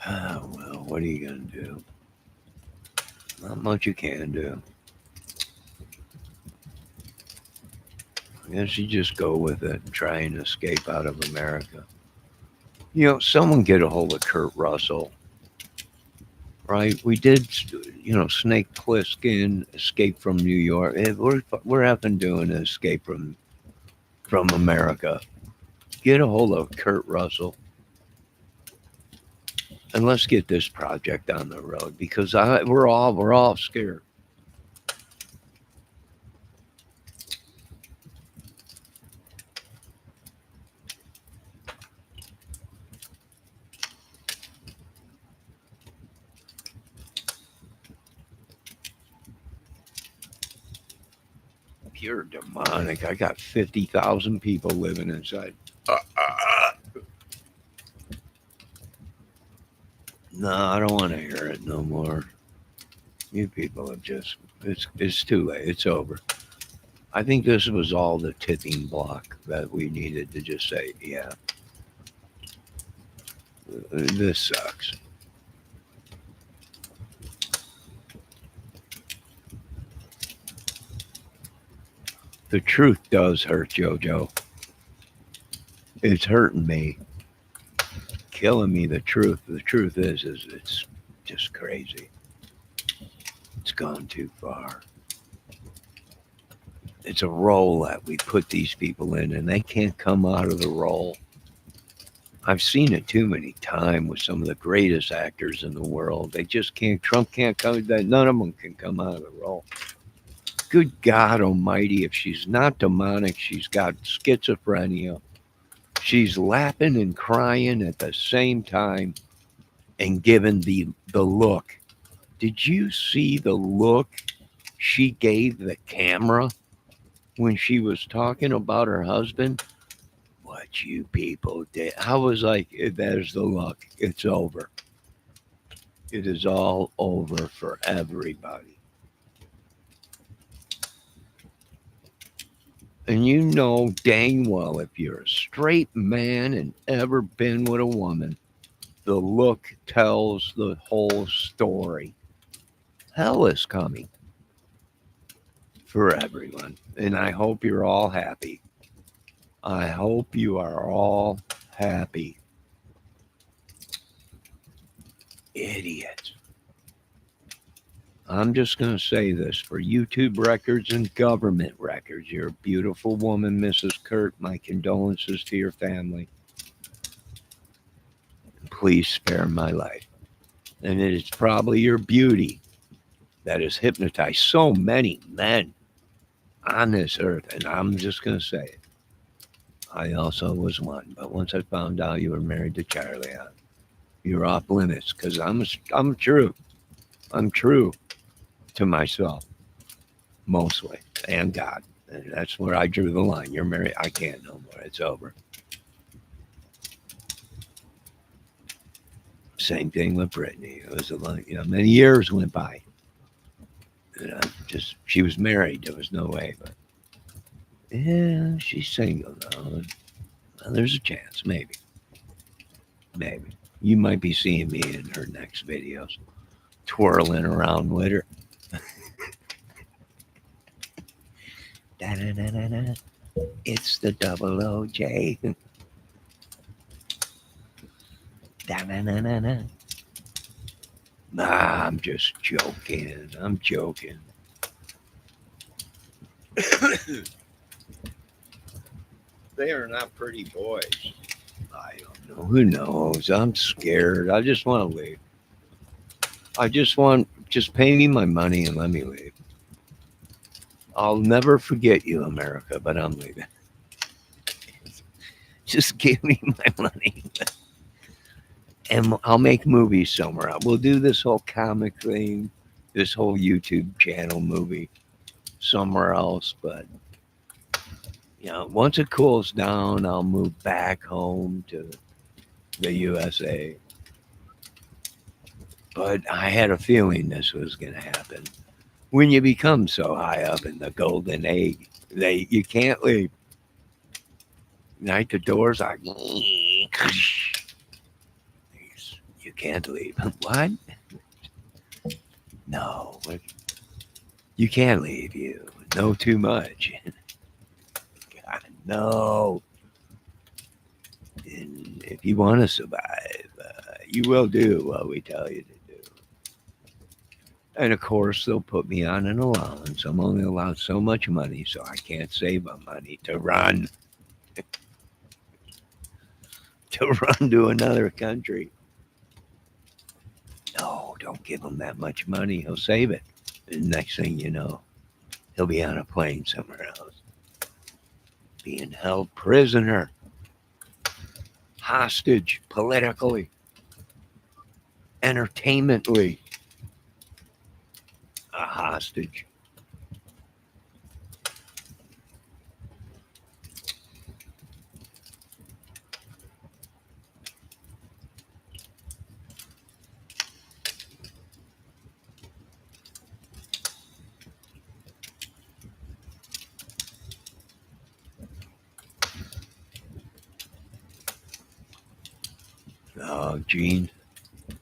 Oh, well, what are you going to do? Not much you can do. I guess you just go with it and try and escape out of America. Someone get a hold of Kurt Russell, right? We did, Snake Plissken, Escape from New York. We're having doing an escape from America. Get a hold of Kurt Russell and let's get this project on the road because we're all scared. Pure demonic. I got 50,000 people living inside. No, I don't want to hear it no more. You people have it's too late. It's over. I think this was all the tipping block that we needed to just say, yeah, this sucks. The truth does hurt, JoJo. It's hurting me, killing me. The truth. The truth is it's just crazy. It's gone too far. It's a role that we put these people in, and they can't come out of the role. I've seen it too many times with some of the greatest actors in the world. They just can't. Trump can't come. None of them can come out of the role. Good God Almighty! If she's not demonic, she's got schizophrenia. She's laughing and crying at the same time, and giving the look. Did you see the look she gave the camera when she was talking about her husband? What you people did. I was like, there's the look. It's over. It is all over for everybody. And you know dang well if you're a straight man and ever been with a woman, the look tells the whole story. Hell is coming for everyone. And I hope you're all happy. I hope you are all happy. Idiots. I'm just going to say this for YouTube records and government records. You're a beautiful woman, Mrs. Kurt. My condolences to your family. Please spare my life. And it is probably your beauty that has hypnotized so many men on this earth. And I'm just going to say it. I also was one. But once I found out you were married to Charlie, you're off limits because I'm true. I'm true to myself mostly and God. And that's where I drew the line. You're married. I can't no more. It's over. Same thing with Brittany. It was many years went by. She was married. There was no way, but yeah, she's single now. Well, there's a chance, maybe. Maybe. You might be seeing me in her next videos, twirling around with her. Da-da-da-da-da. It's the double OJ. Da-da-da-da-da. Nah, I'm just joking. I'm joking. They are not pretty boys. I don't know. Who knows? I'm scared. I just want to leave. Just pay me my money and let me leave. I'll never forget you, America, but I'm leaving. Just give me my money. And I'll make movies somewhere else. We'll do this whole comic thing, this whole YouTube channel movie somewhere else. But, once it cools down, I'll move back home to the USA. But I had a feeling this was going to happen. When you become so high up in the golden egg, you can't leave. Night the doors are. You can't leave. What? No, you can't leave. You know too much. God, no. And if you want to survive, you will do what we tell you to do. And of course, they'll put me on an allowance. I'm only allowed so much money, so I can't save my money to run to another country. No, don't give him that much money. He'll save it. And next thing you know, he'll be on a plane somewhere else, being held prisoner, hostage, politically, entertainmentally, a hostage.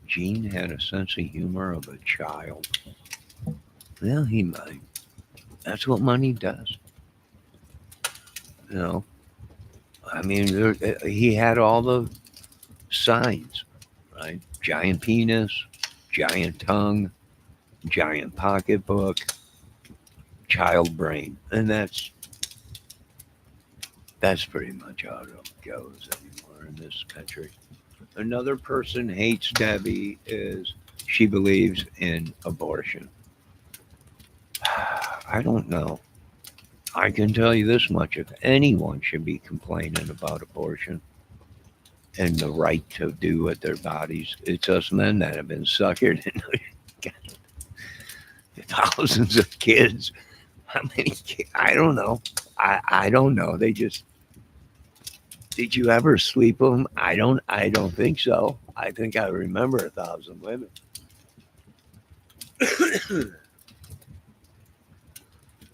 Gene had a sense of humor of a child. Well, he might. That's what money does. You know, I mean, he had all the signs, right? Giant penis, giant tongue, giant pocketbook, child brain, and that's pretty much how it goes anymore in this country. Another person hates Debbie is she believes in abortion. I don't know. I can tell you this much: if anyone should be complaining about abortion and the right to do with their bodies, it's us men that have been suckered into thousands of kids. How many kids? I don't know. I don't know. They just. Did you ever sleep with them? I don't think so. I think I remember 1,000 women.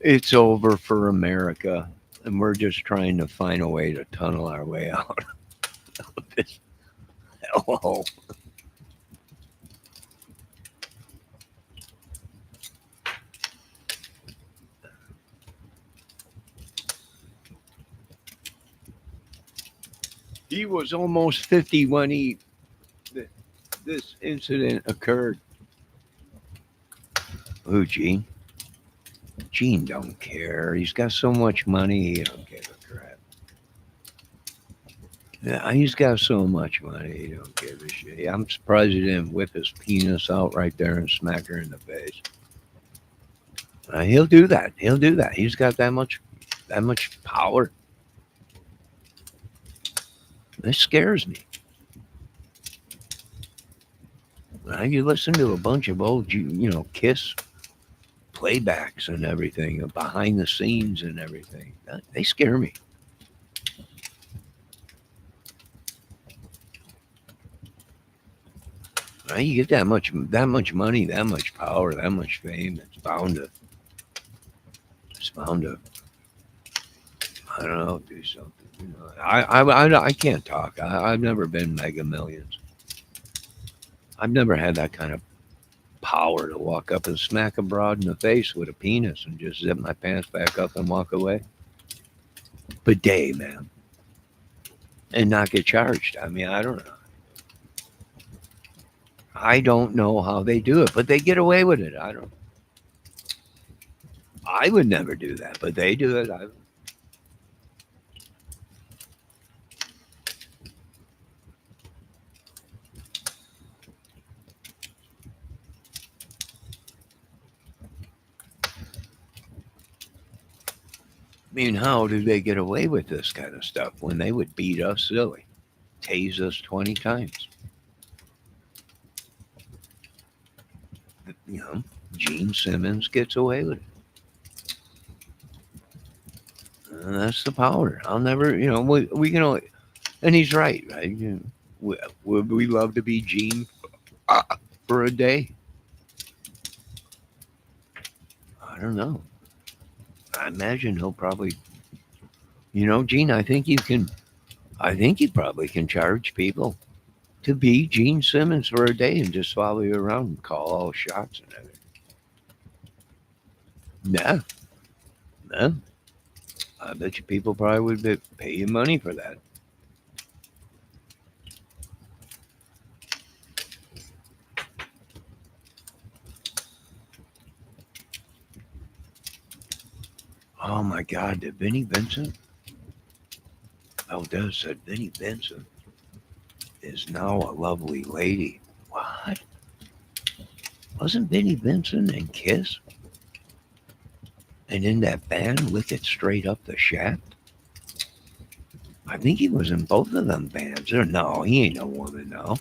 It's over for America, and we're just trying to find a way to tunnel our way out of this hellhole. He was almost 50 when this incident occurred. Who, Gene? Gene don't care. He's got so much money, he don't give a crap. Yeah, he's got so much money, he don't give a shit. I'm surprised he didn't whip his penis out right there and smack her in the face. He'll do that. He'll do that. He's got that much power. This scares me. You listen to a bunch of old, Kiss playbacks and everything, behind the scenes and everything. They scare me. You get that much money, that much power, that much fame. It's bound to. I don't know, do something. I can't talk. I've never been Mega Millions. I've never had that kind of power to walk up and smack a broad in the face with a penis and just zip my pants back up and walk away. Bidet, man. And not get charged. I mean, I don't know. I don't know how they do it, but they get away with it. I would never do that, but they do it. I mean, how do they get away with this kind of stuff when they would beat us silly, tase us 20 times? You know, Gene Simmons gets away with it. And that's the power. I'll never, we can only, and he's right? Would we love to be Gene for a day? I don't know. I imagine he'll probably, Gene, I think you probably can charge people to be Gene Simmons for a day and just follow you around and call all shots and everything. Yeah, yeah. I bet you people probably would pay you money for that. Oh my God, did Vinnie Vincent? Oh, Des said Vinnie Vincent is now a lovely lady. What? Wasn't Vinnie Vincent in Kiss? And in that band, Lick It Straight Up the Shaft? I think he was in both of them bands. Or no, he ain't no woman now.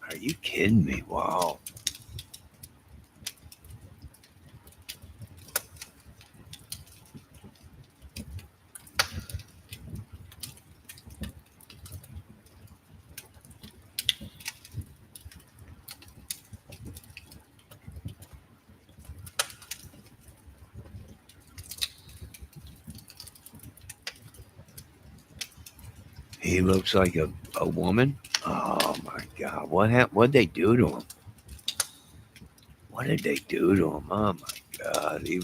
Are you kidding me? Wow. He looks like a woman. Oh my God. What'd they do to him? What did they do to him? Oh my God. He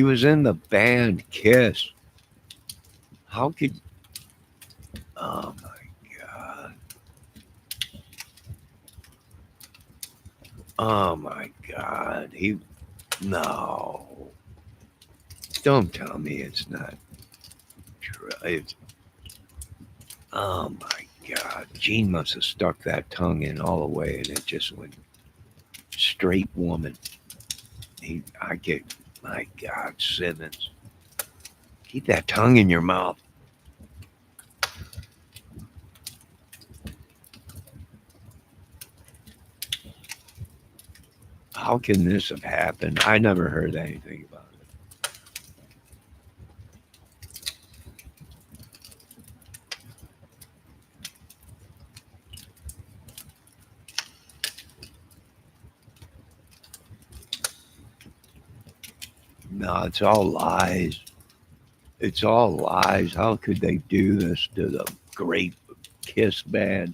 was in the band Kiss. How could oh my God. Oh my God. No. Don't tell me it's not true. Oh my God. Gene must have stuck that tongue in all the way and it just went straight woman. My God, Simmons. Keep that tongue in your mouth. How can this have happened? I never heard anything about it. No, it's all lies. It's all lies. How could they do this to the great Kiss band?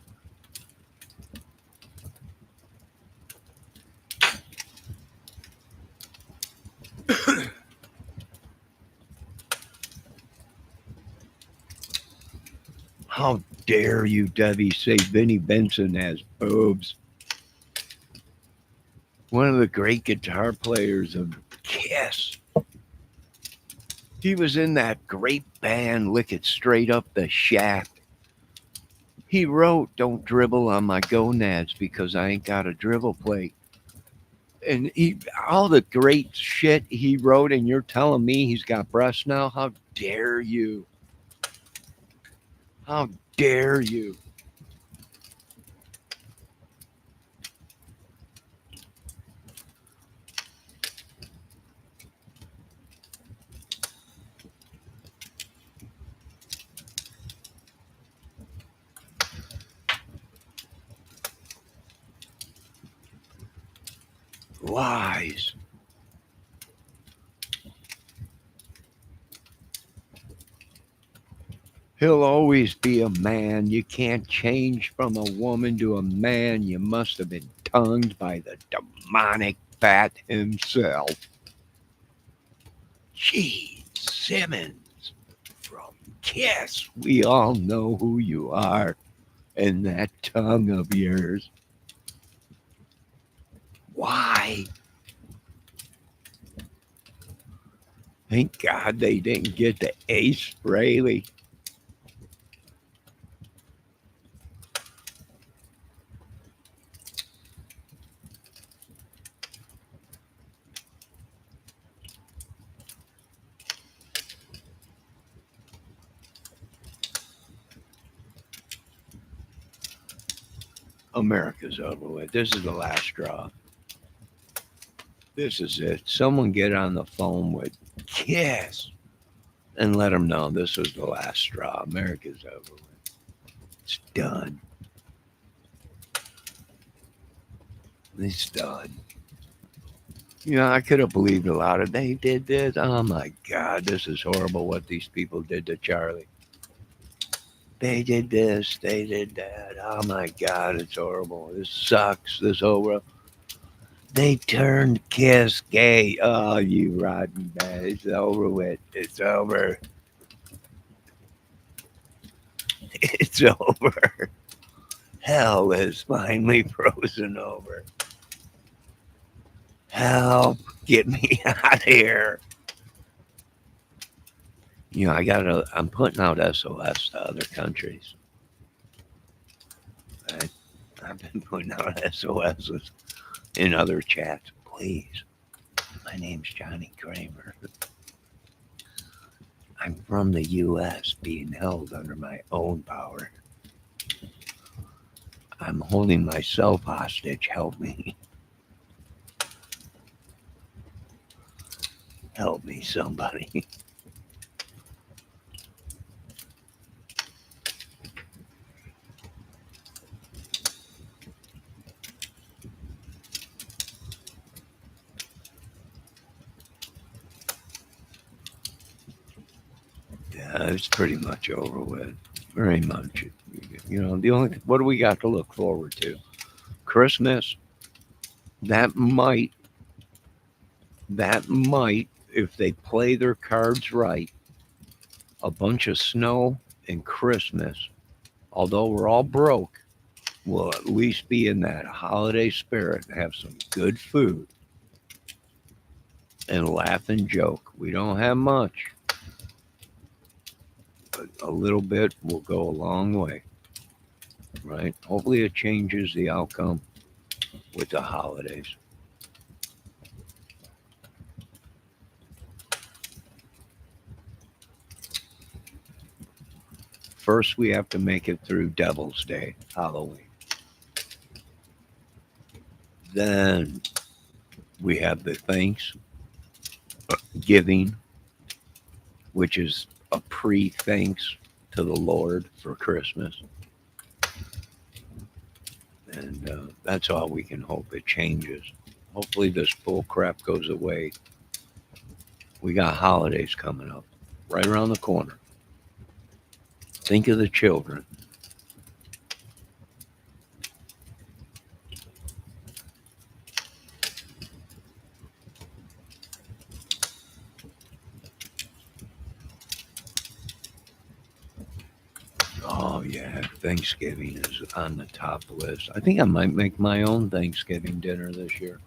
How dare you, Debbie, say Vinnie Benson has boobs? One of the great guitar players of Kiss. He was in that great band, Lick It Straight Up the Shaft. He wrote, "Don't dribble on my gonads because I ain't got a dribble plate." And all the great shit he wrote, and you're telling me he's got breasts now? How dare you? How dare you? Lies. He'll always be a man. You can't change from a woman to a man. You must have been tongued by the demonic bat himself. Gene Simmons from Kiss. We all know who you are and that tongue of yours. Why? Thank God they didn't get the Ace Frehley. America's over with. This is the last straw. This is it. Someone get on the phone with Kiss and let them know this was the last straw. America's over with. It's done. It's done. You know, I could have believed a lot of they did this. Oh my God, this is horrible what these people did to Charlie. They did this, they did that. Oh my God, it's horrible. This sucks. This over. They turned Kiss gay. Oh, you rotten bad. It's over with. It's over. It's over. Hell is finally frozen over. Help. Get me out of here. You know, I'm putting out SOS to other countries. I, I've been putting out SOSs in other chats. Please. My name's Johnny Kramer. I'm from the U.S. being held under my own power. I'm holding myself hostage. Help me. Help me, somebody. Yeah, it's pretty much over with. Very much. You know, the only what do we got to look forward to? Christmas. That might, if they play their cards right, a bunch of snow and Christmas. Although we're all broke, we'll at least be in that holiday spirit and have some good food and laugh and joke. We don't have much, but a little bit will go a long way, right? Hopefully, it changes the outcome with the holidays. First, we have to make it through Devil's Day, Halloween. Then we have the Thanksgiving, which is a pre thanks to the Lord for Christmas. And that's all we can hope it changes. Hopefully, this bull crap goes away. We got holidays coming up right around the corner. Think of the children. Oh, yeah, Thanksgiving is on the top list. I think I might make my own Thanksgiving dinner this year.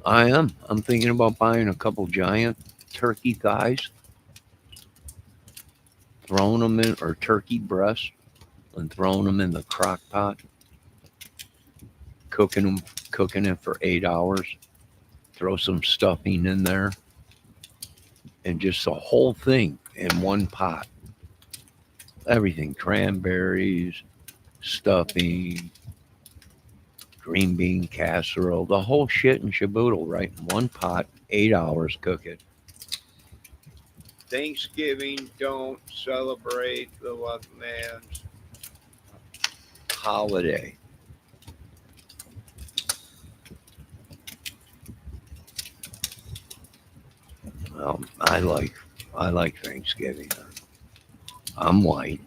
I am. I'm thinking about buying a couple giant turkey thighs, throwing them in, or turkey breasts, and throwing them in the crock pot, cooking them, cooking it for 8 hours. Throw some stuffing in there, and just the whole thing in one pot. Everything: cranberries, stuffing, green bean casserole, the whole shit and shaboodle right in one pot. 8 hours, cook it. Thanksgiving, don't celebrate the love man's holiday. Well, I like Thanksgiving. I'm white,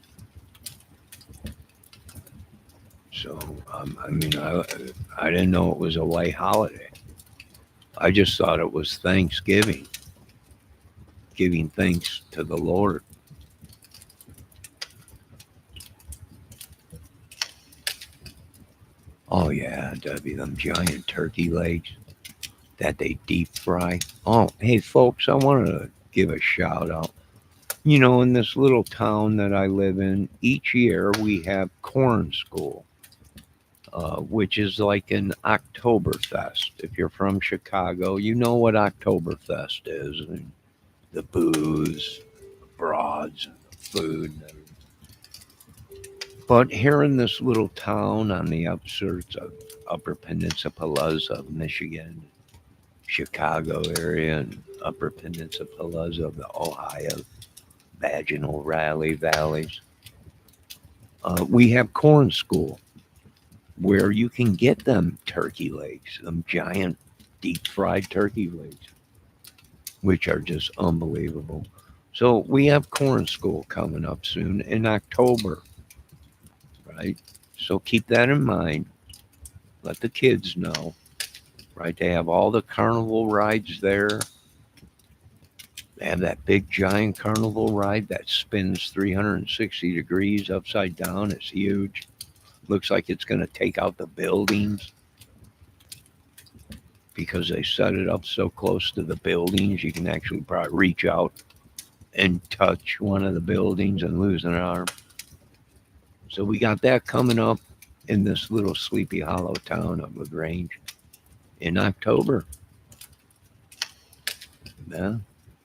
so I mean I didn't know it was a white holiday. I just thought it was Thanksgiving, giving thanks to the Lord. Oh yeah, Debbie, them giant turkey legs that they deep fry. Oh, hey folks, I wanted to give a shout out. You know, in this little town that I live in, each year we have corn school, which is like an Oktoberfest. If you're from Chicago, you know what Oktoberfest is. And the booze, the broads, and the food. But here in this little town on the outskirts of Upper Peninsulas of Michigan, Chicago area, and Upper Peninsulas of the Ohio vaginal rally valleys, we have corn school where you can get them turkey legs, them giant deep fried turkey legs, which are just unbelievable. So we have corn school coming up soon in October, right? So keep that in mind. Let the kids know, right? They have all the carnival rides there. They have that big giant carnival ride that spins 360 degrees upside down. It's huge. Looks like it's going to take out the buildings because they set it up so close to the buildings. You can actually probably reach out and touch one of the buildings and lose an arm. So we got that coming up in this little Sleepy Hollow town of LaGrange in October. Yeah,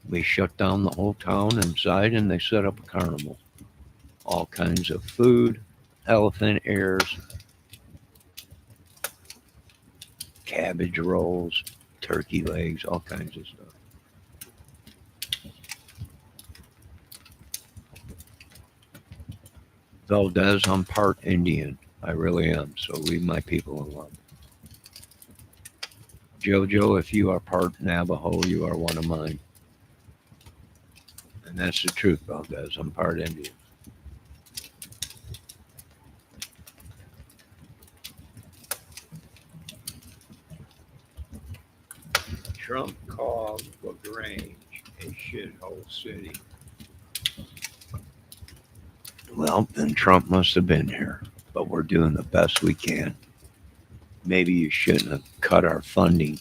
we shut down the whole town inside and they set up a carnival. All kinds of food, elephant ears, cabbage rolls, turkey legs, all kinds of stuff. Valdez, I'm part Indian. I really am. So leave my people alone. Jojo, if you are part Navajo, you are one of mine. And that's the truth, Valdez. I'm part Indian. Trump called LaGrange a shithole city. Well, then Trump must have been here. But we're doing the best we can. Maybe you shouldn't have cut our funding.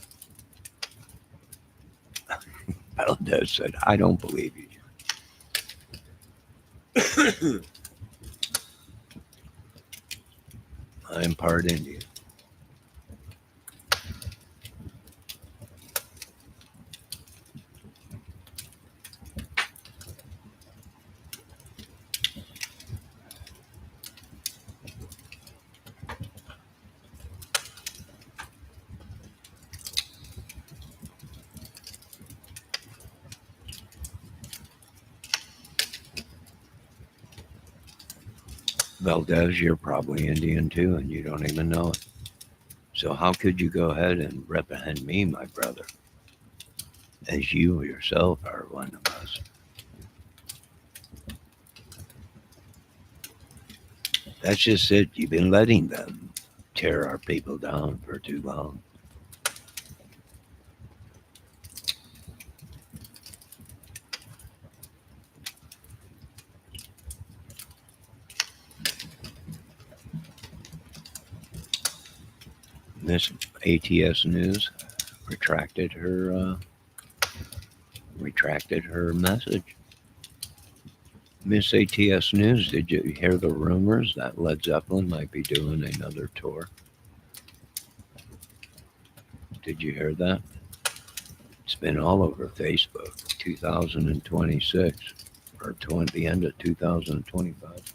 Valdez said, I don't believe you. I'm part Indian. Valdez, you're probably Indian too, and you don't even know it. So how could you go ahead and reprehend me, my brother, as you yourself are one of us? That's just it. You've been letting them tear our people down for too long. This ATS News retracted her message. Miss ATS News, did you hear the rumors that Led Zeppelin might be doing another tour? Did you hear that? It's been all over Facebook. 2026 or the end of 2025.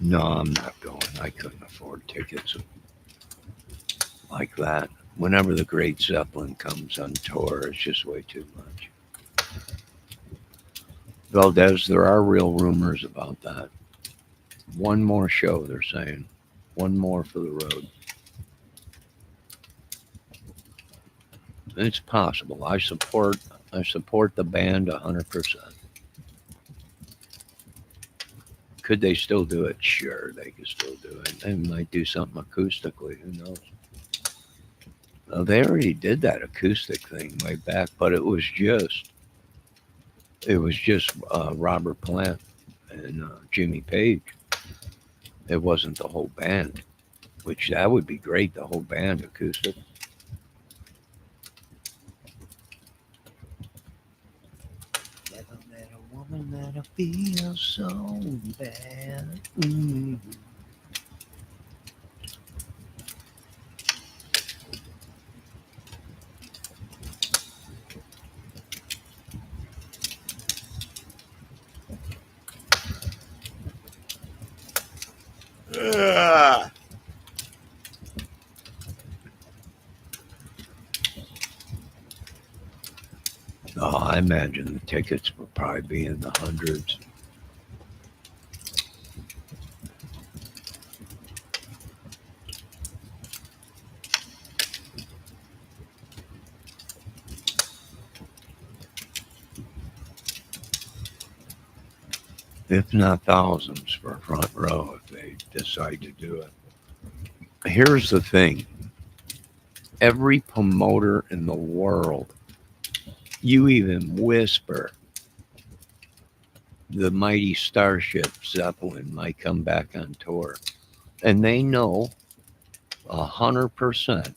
No, I'm not going. I couldn't afford tickets like that. Whenever the Great Zeppelin comes on tour, it's just way too much. Valdez, there are real rumors about that. One more show, they're saying. One more for the road. It's possible. I support the band 100%. Could they still do it? Sure, they could still do it. They might do something acoustically. Who knows? They already did that acoustic thing way back, but it was just Robert Plant and Jimmy Page. It wasn't the whole band, which that would be great. The whole band acoustic. Never met a woman that I feel so bad. Mm. Oh, I imagine the tickets will probably be in the hundreds. If not thousands for a front row if they decide to do it. Here's the thing. Every promoter in the world, you even whisper the mighty Starship Zeppelin might come back on tour. And they know 100%,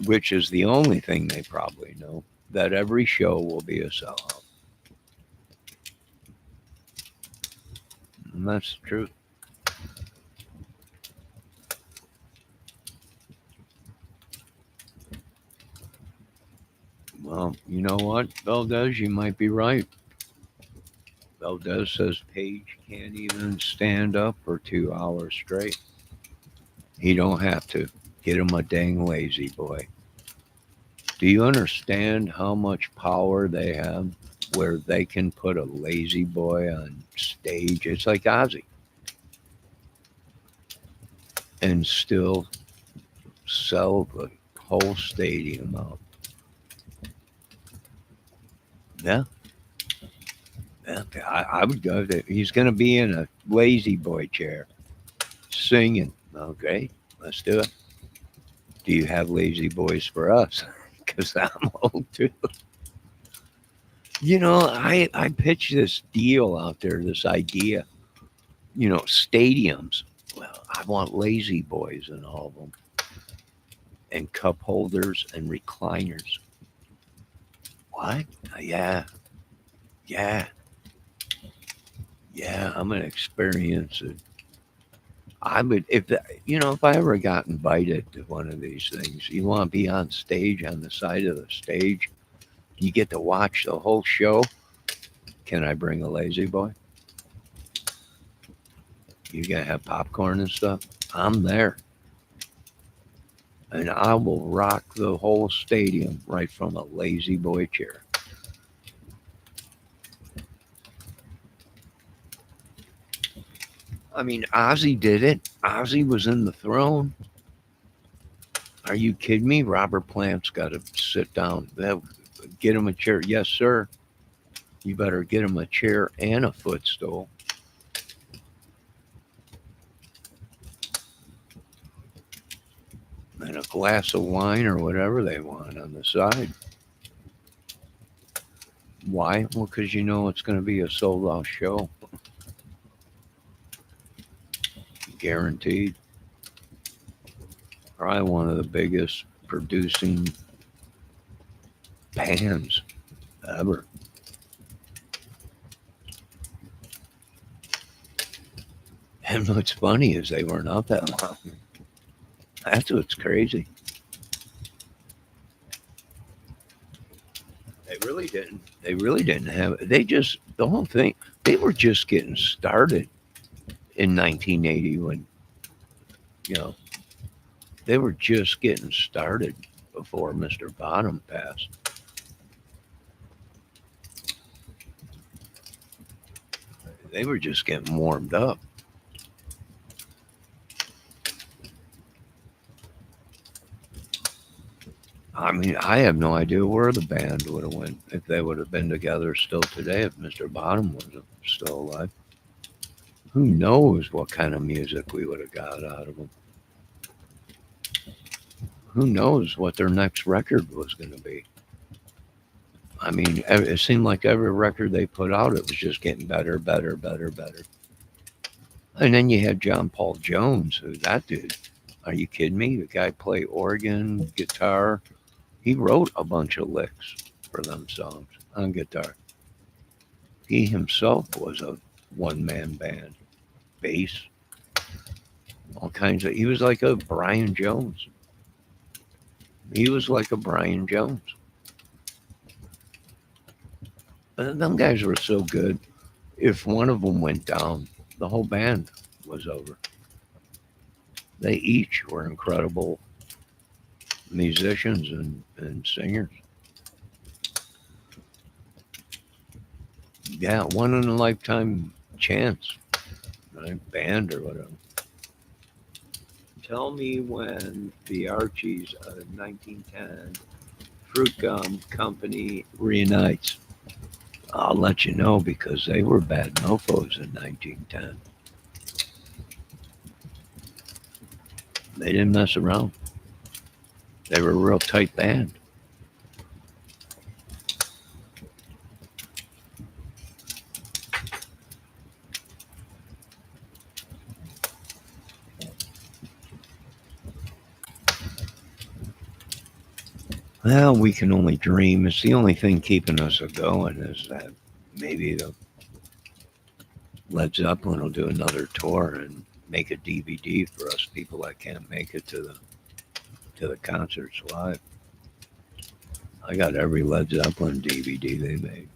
which is the only thing they probably know, that every show will be a sellout. And that's the truth. Well, you know what, Valdez, you might be right. Valdez says Page can't even stand up for 2 hours straight. He don't have to. Get him a dang lazy boy. Do you understand how much power they have where they can put a lazy boy on stage? It's like Ozzy. And still sell the whole stadium out. Yeah. Yeah, I would go there. He's going to be in a lazy boy chair singing. Okay, let's do it. Do you have lazy boys for us? Because I'm old too. I pitched this deal out there, this idea, stadiums. Well, I want lazy boys in all of them, and cup holders and recliners. What? Yeah, yeah, yeah. I'm gonna experience it. I would, if I ever got invited to one of these things, you want to be on stage on the side of the stage, you get to watch the whole show. Can I bring a lazy boy? You gotta have popcorn and stuff. I'm there. And I will rock the whole stadium right from a lazy boy chair. I mean, Ozzy did it. Ozzy was in the throne. Are you kidding me? Robert Plant's got to sit down. Get him a chair. Yes, sir. You better get him a chair and a footstool and a glass of wine or whatever they want on the side. Why? Well, because you know it's going to be a sold out show. Guaranteed. Probably one of the biggest producing bands ever. And what's funny is they weren't out that long. That's what's crazy. They really didn't. They really didn't have it. They just, the whole thing, they were just getting started in 1980 when, you know, they were just getting started before Mr. Bottom passed. They were just getting warmed up. I mean, I have no idea where the band would have went if they would have been together still today if Mr. Bottom was still alive. Who knows what kind of music we would have got out of them? Who knows what their next record was going to be? I mean, it seemed like every record they put out, it was just getting better, better, better, better. And then you had John Paul Jones, who that dude. Are you kidding me? The guy played organ, guitar. He wrote a bunch of licks for them songs on guitar. He himself was a one man band, bass, all kinds of. He was like a Brian Jones. He was like a Brian Jones. Them guys were so good. If one of them went down, the whole band was over. They each were incredible musicians and singers. Yeah, one in a lifetime chance, right? Band or whatever. Tell me when the Archies of 1910 Fruit Gum Company reunites. I'll let you know because they were bad mofos in 1910. They didn't mess around. They were a real tight band. Well, we can only dream. It's the only thing keeping us going is that maybe the Led Zeppelin will do another tour and make a DVD for us people that can't make it to the concerts live. I got every Led Zeppelin DVD they made.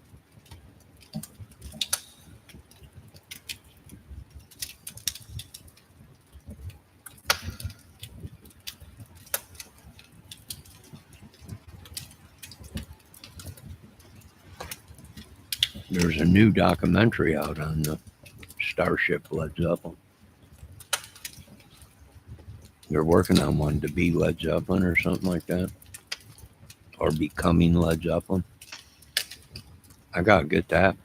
There's a new documentary out on the Starship Led Zeppelin. They're working on one to be Led Zeppelin or something like that, or becoming Led Zeppelin. I gotta get that.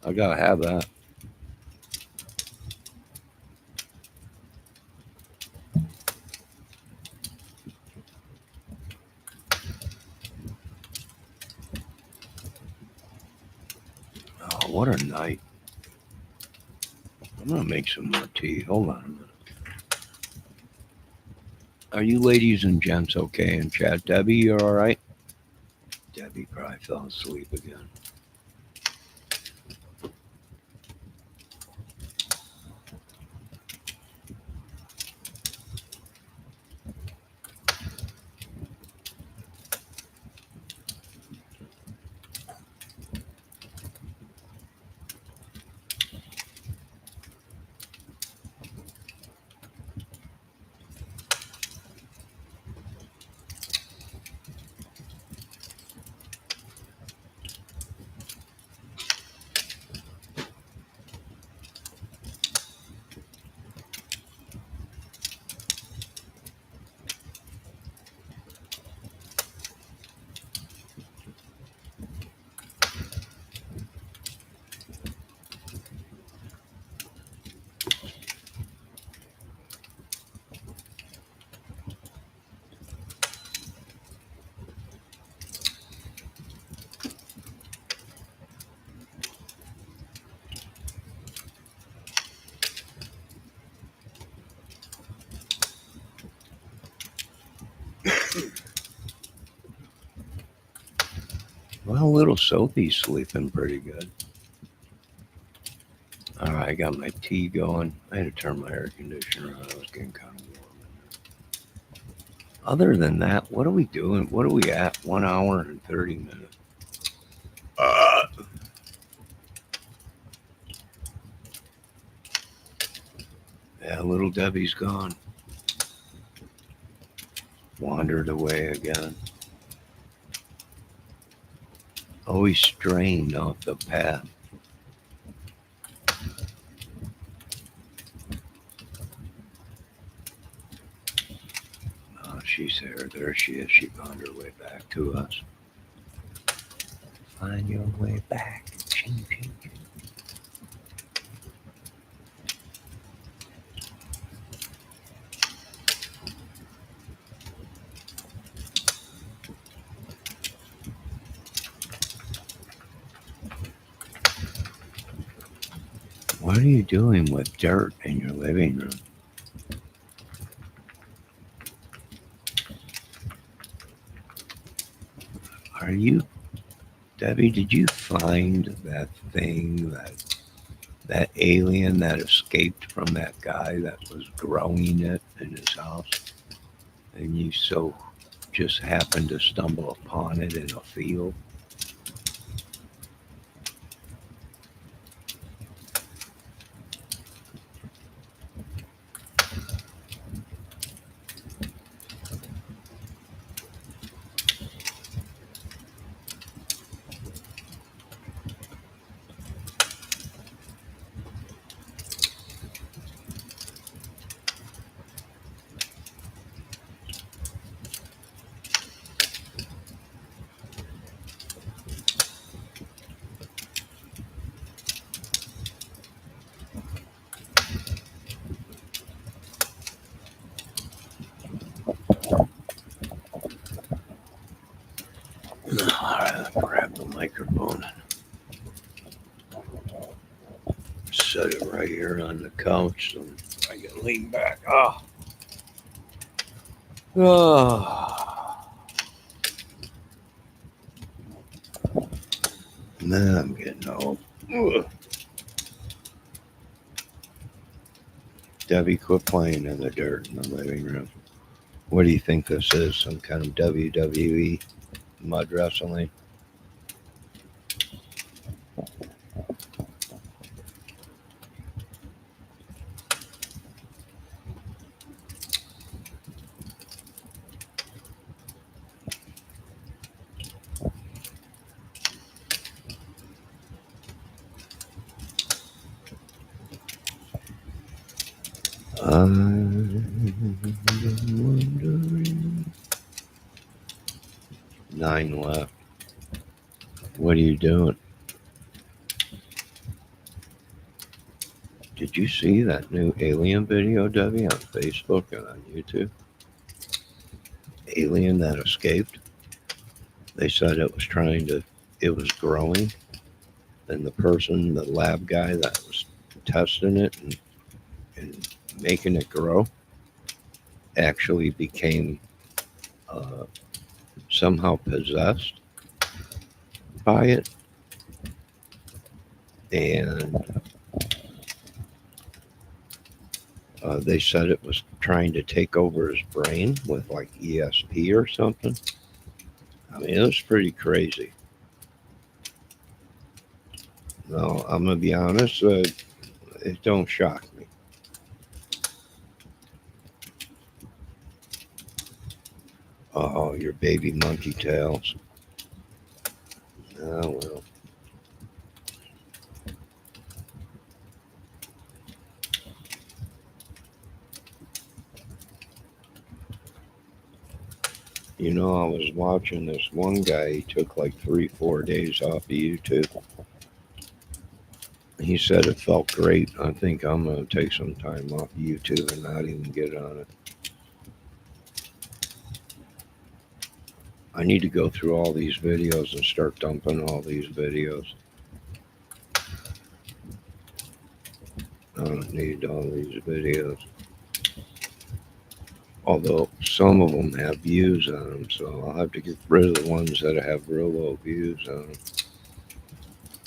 I gotta have that. Oh, what a night! I'm gonna make some more tea. Hold on a minute. Are you ladies and gents okay in chat? Debbie, you're all right? Debbie probably fell asleep again. Well, little Sophie's sleeping pretty good. All right, I got my tea going. I had to turn my air conditioner on. I was getting kind of warm in there. Other than that, what are we doing? What are we at? 1 hour and 30 minutes. Yeah, little Debbie's gone. Wandered away again. Always straying off the path. Oh, she's there. There she is. She found her way back to us. Find your way back. Ching, ching, ching. What are you doing with dirt in your living room? Are you, Debbie, did you find that thing, that alien that escaped from that guy that was growing it in his house? And you so just happened to stumble upon it in a field? All right, I'll grab the microphone and set it right here on the couch so I can lean back. Oh. Man, I'm getting old. Ugh. Debbie, quit playing in the dirt in the living room. What do you think this is? Some kind of WWE mud wrestling? I'm wondering. 9 left. What are you doing? Did you see that new alien video, Debbie, on Facebook and on YouTube? Alien that escaped. They said it was growing, and the lab guy that was testing it and making it grow, actually became uh, somehow possessed by it, and they said it was trying to take over his brain with like ESP or something. I mean, it was pretty crazy. No, I'm gonna be honest. It don't shock me. Oh, your baby monkey tails. Oh well. You know, I was watching this one guy. He took like 3, 4 days off of YouTube. He said it felt great. I think I'm gonna take some time off YouTube and not even get on it. I need to go through all these videos and start dumping all these videos. I don't need all these videos. Although some of them have views on them, so I'll have to get rid of the ones that have real low views on them.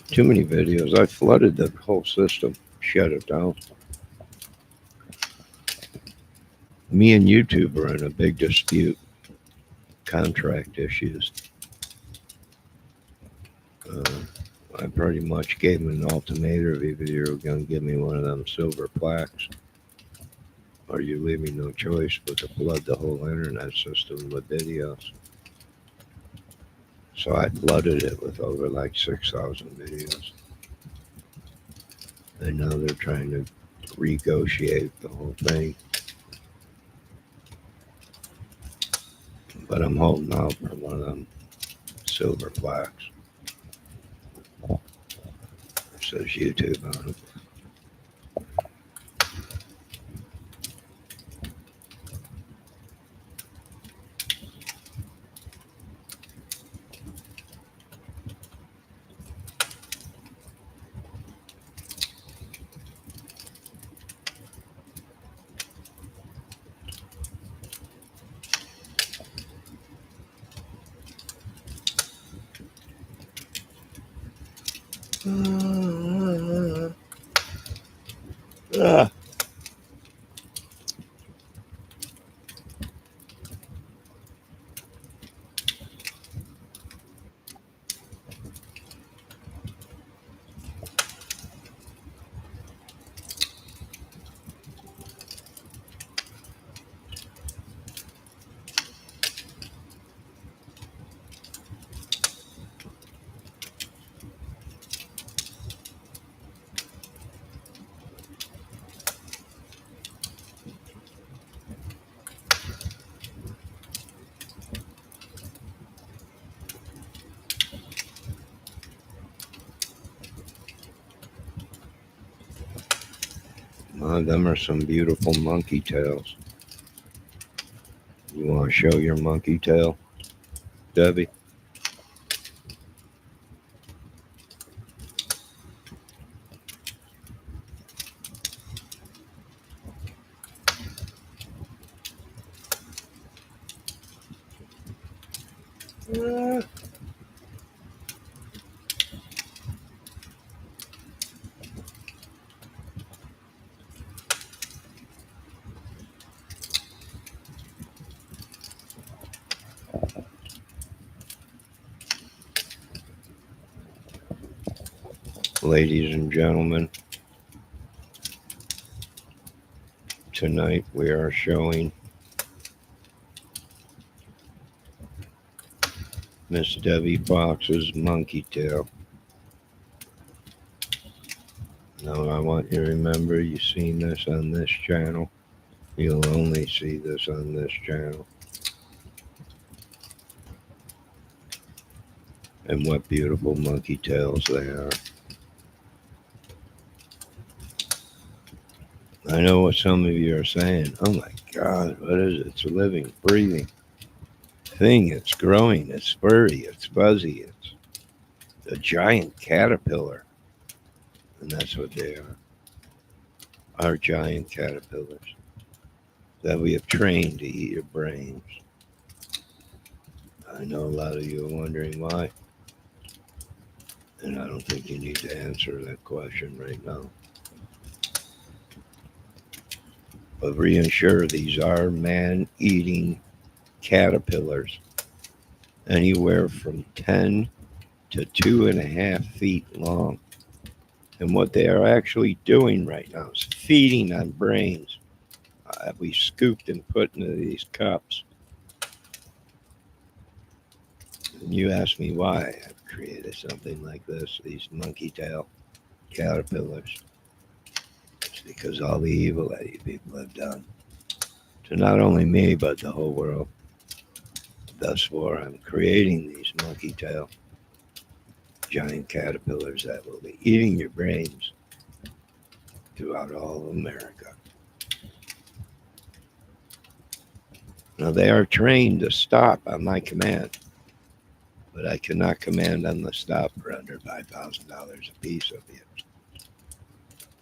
Too many videos. I flooded the whole system, shut it down. Me and YouTube are in a big dispute, contract issues. I pretty much gave him an ultimatum. Either you're going to give me one of them silver plaques, or you leave me no choice but to flood the whole internet system with videos. So I flooded it with over like 6,000 videos. And now they're trying to negotiate the whole thing. But I'm holding out for one of them silver plaques. It says YouTube on it. Them are some beautiful monkey tails. You want to show your monkey tail, Debbie? Ladies and gentlemen, tonight we are showing Miss Debbie Fox's monkey tail. Now I want you to remember you've seen this on this channel. You'll only see this on this channel. And what beautiful monkey tails they are. I know what some of you are saying. Oh my God, what is it? It's a living, breathing thing. It's growing. It's furry. It's fuzzy. It's a giant caterpillar. And that's what they are giant caterpillars that we have trained to eat your brains. I know a lot of you are wondering why. And I don't think you need to answer that question right now. But reassure, these are man-eating caterpillars, anywhere from 10 to 2.5 feet long. And what they are actually doing right now is feeding on brains. We scooped and put into these cups. And you ask me why I've created something like this, these monkey tail caterpillars. It's because all the evil that you people have done to not only me, but the whole world. Thus far, I'm creating these monkey tail giant caterpillars that will be eating your brains throughout all of America. Now, they are trained to stop on my command, but I cannot command them to stop for under $5,000 a piece of you.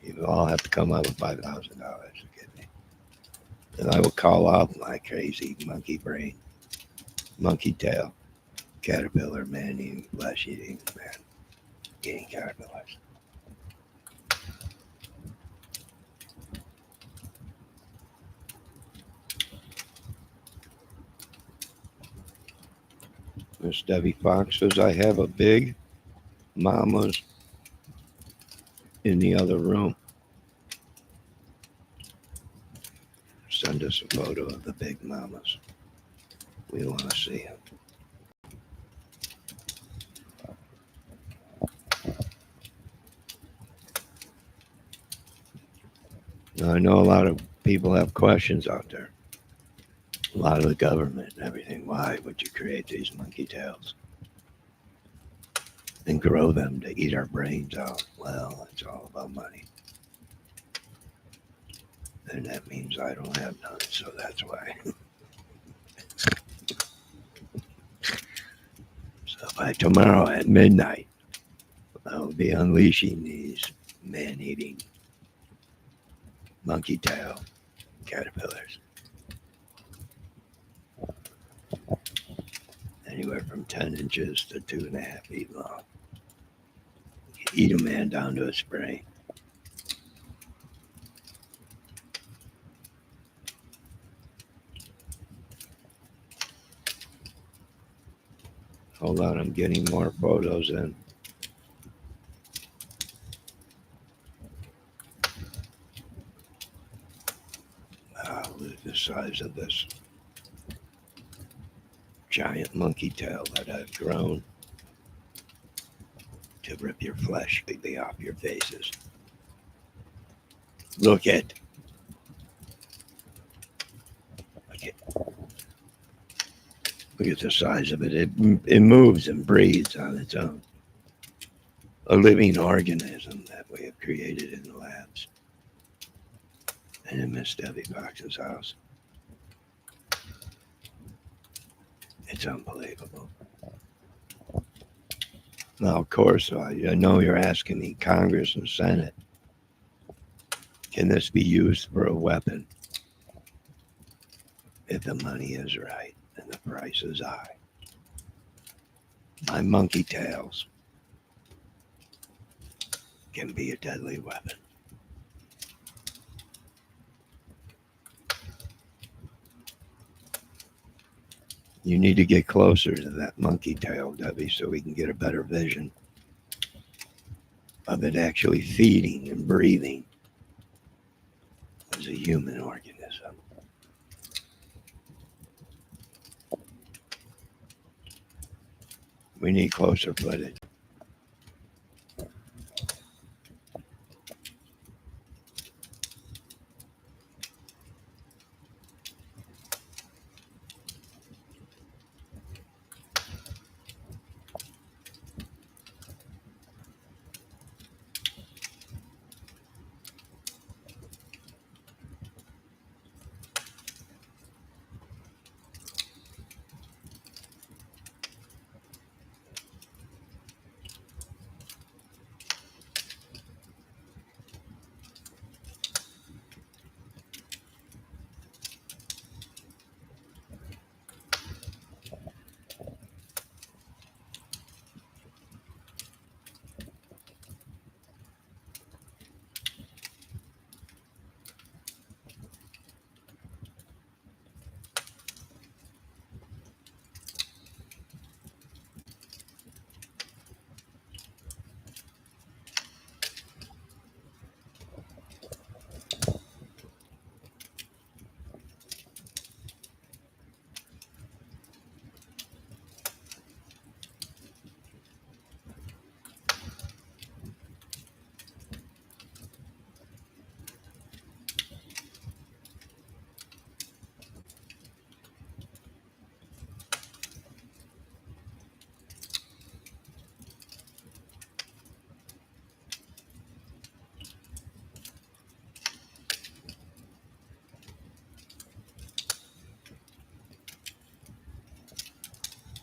You all have to come up with $5,000 to get me. And I will call out my crazy monkey brain, monkey tail, caterpillar, man eating, flesh eating, man eating caterpillars. Miss Debbie Fox says, I have a big mama's in the other room. Send us a photo of the big mamas. We want to see them. Now, I know a lot of people have questions out there. A lot of the government and everything. Why would you create these monkey tails and grow them to eat our brains out? Well, it's all about money. And that means I don't have none, so that's why. So by tomorrow at midnight, I'll be unleashing these man-eating monkey tail caterpillars. Anywhere from 10 inches to 2.5 feet long. Eat a man down to his brain. Hold on, I'm getting more photos in. Look at the size of this giant monkey tail that I've grown to rip your flesh completely off your faces. Look at the size of it. It moves and breathes on its own. A living organism that we have created in the labs and in Miss Debbie Fox's house. It's unbelievable. Now, of course, I know you're asking me, Congress and Senate, can this be used for a weapon if the money is right and the price is high? My monkey tails can be a deadly weapon. You need to get closer to that monkey tail, Debbie, so we can get a better vision of it actually feeding and breathing as a human organism. We need closer footage.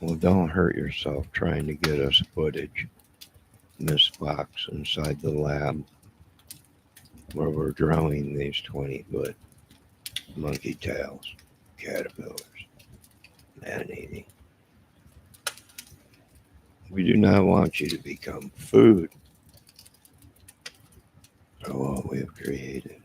Well, don't hurt yourself trying to get us footage, Miss Fox, inside the lab where we're growing these 20-foot monkey tails, caterpillars, man-eating. We do not want you to become food for what we have created.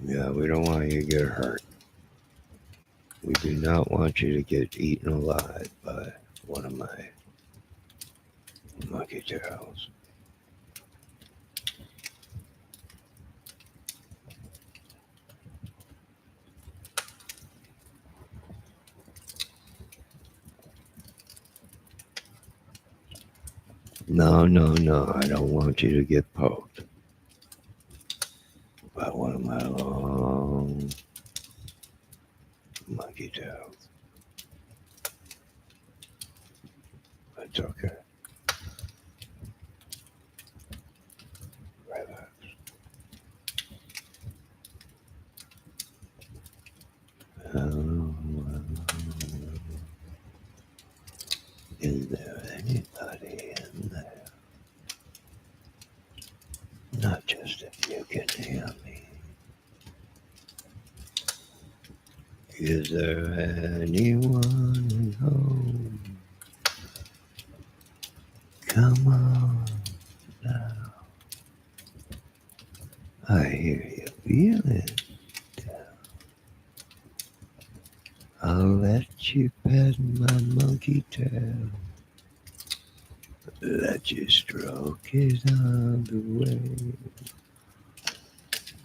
Yeah, we don't want you to get hurt. We do not want you to get eaten alive by one of my monkey tails. No, no, no. I don't want you to get poked by one of my long monkey tails. That's okay. Relax. Is there anybody in there? Not just if you can hear me. Is there anyone home? Come on now. I hear you feeling. I'll let you pet my monkey tail. Let you stroke it all the way.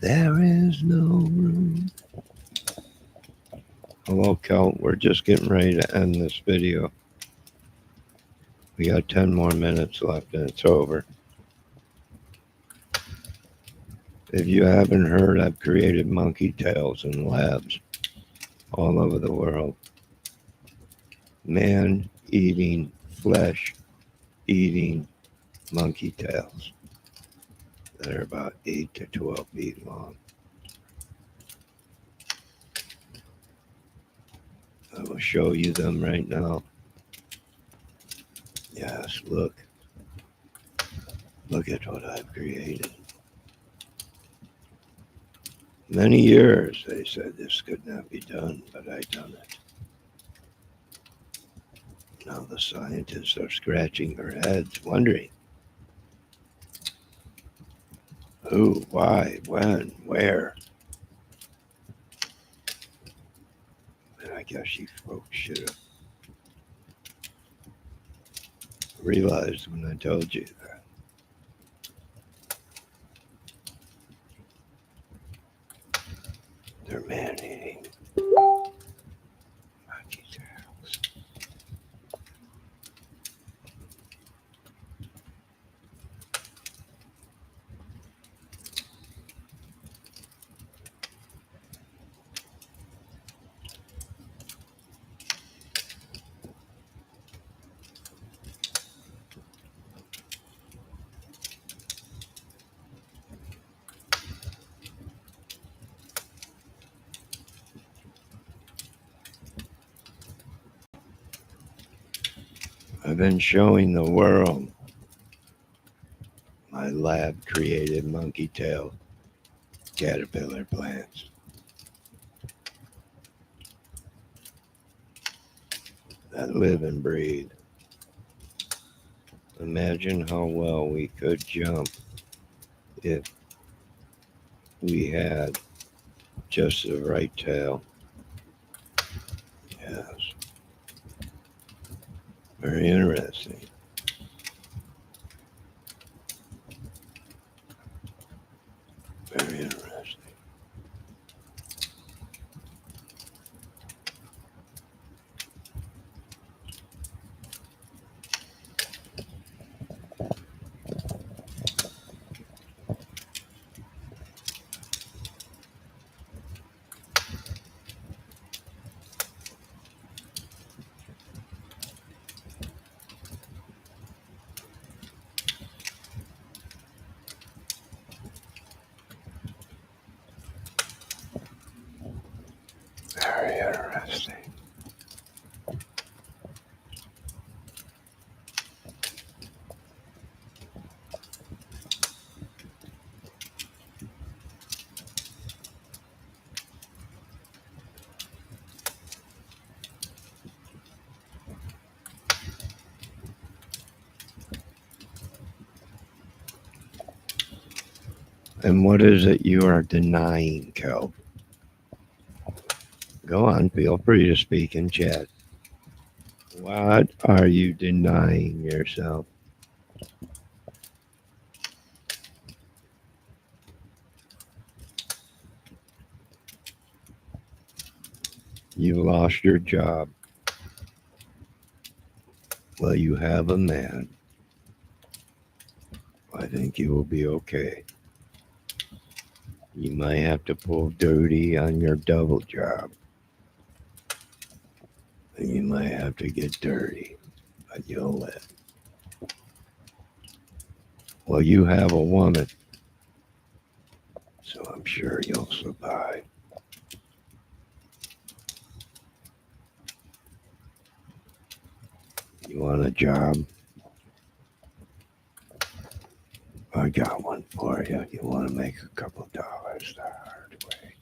There is no room. Hello, Kel. We're just getting ready to end this video. We got 10 more minutes left and it's over. If you haven't heard, I've created monkey tails in labs all over the world. Man-eating, flesh-eating monkey tails that are about 8 to 12 feet long. I will show you them right now. Yes, look. Look at what I've created. Many years they said this could not be done, but I done it. Now the scientists are scratching their heads, wondering who, why, when, where. And I guess you folks should have realized when I told you that. They're man-eating monkey tails. I've been showing the world my lab-created monkey tail caterpillar plants that live and breathe. Imagine how well we could jump if we had just the right tail. Yes. Very interesting. Very interesting. Interesting. And what is it you are denying, Kelp? Go on, feel free to speak in chat. What are you denying yourself? You lost your job. Well, you have a man. I think you will be okay. You might have to pull dirty on your double job. And you might have to get dirty, but you'll live. Well, you have a woman, so I'm sure you'll survive. You want a job? I got one for you. You want to make a couple dollars the hard way?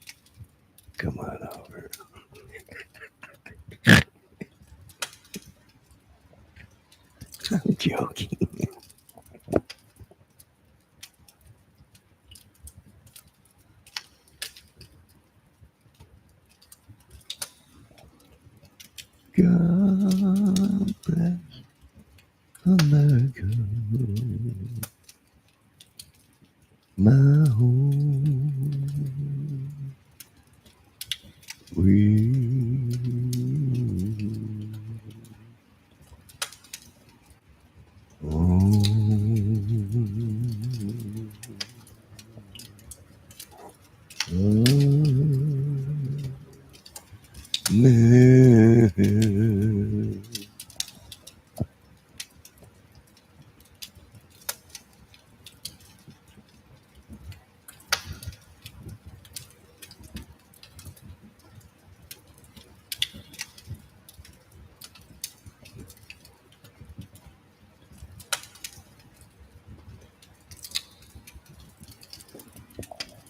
Come on over. I'm joking. God bless America, my home.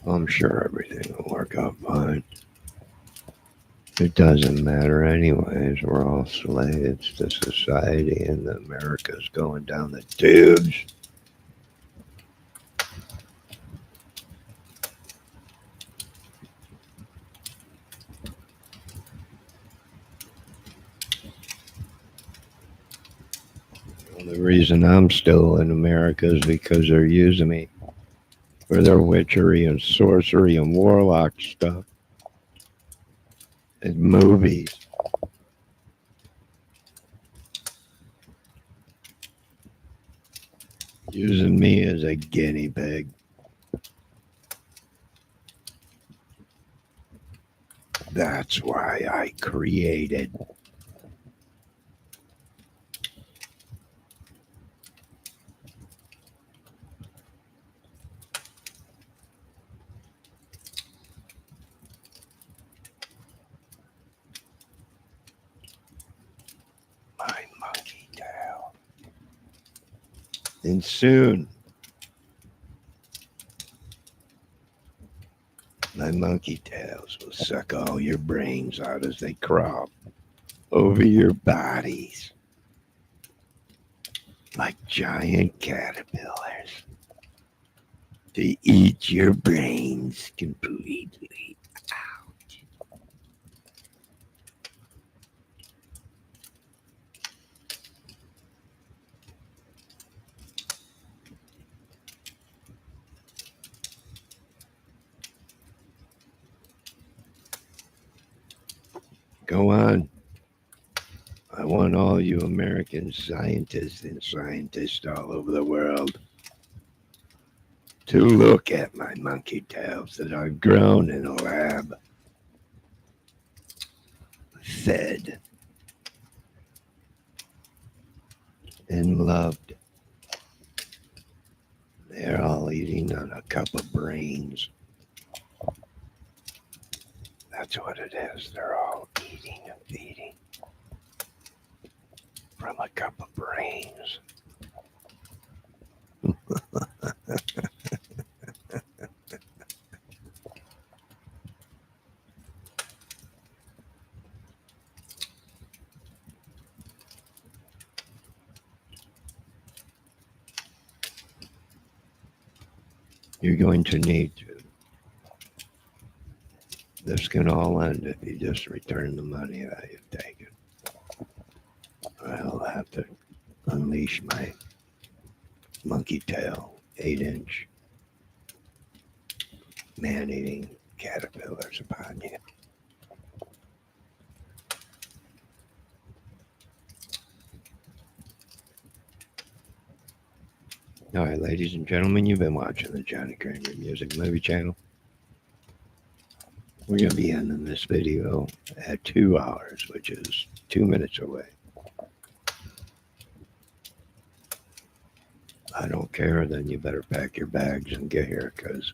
I'm sure everything will work out fine. It doesn't matter anyways. We're all slaves to society and America's going down the tubes. The reason I'm still in America is because they're using me for their witchery and sorcery and warlock stuff and movies. Using me as a guinea pig. That's why I created my monkey tail. And soon, my monkey tails will suck all your brains out as they crawl over your bodies like giant caterpillars to eat your brains completely out. Go on. I want all you American scientists and scientists all over the world to look at my monkey tails that I've grown in a lab, fed and loved. They're all eating on a cup of brains. That's what it is. They're all eating and feeding from a cup of brains. You're going to need to. This can all end if you just return the money that you've taken. I'll have to unleash my monkey tail 8-inch man-eating caterpillars upon you. All right, ladies and gentlemen, you've been watching the Johnny Kramer Music Movie Channel. We're going to be ending this video at 2 hours, which is 2 minutes away. I don't care, then you better pack your bags and get here, because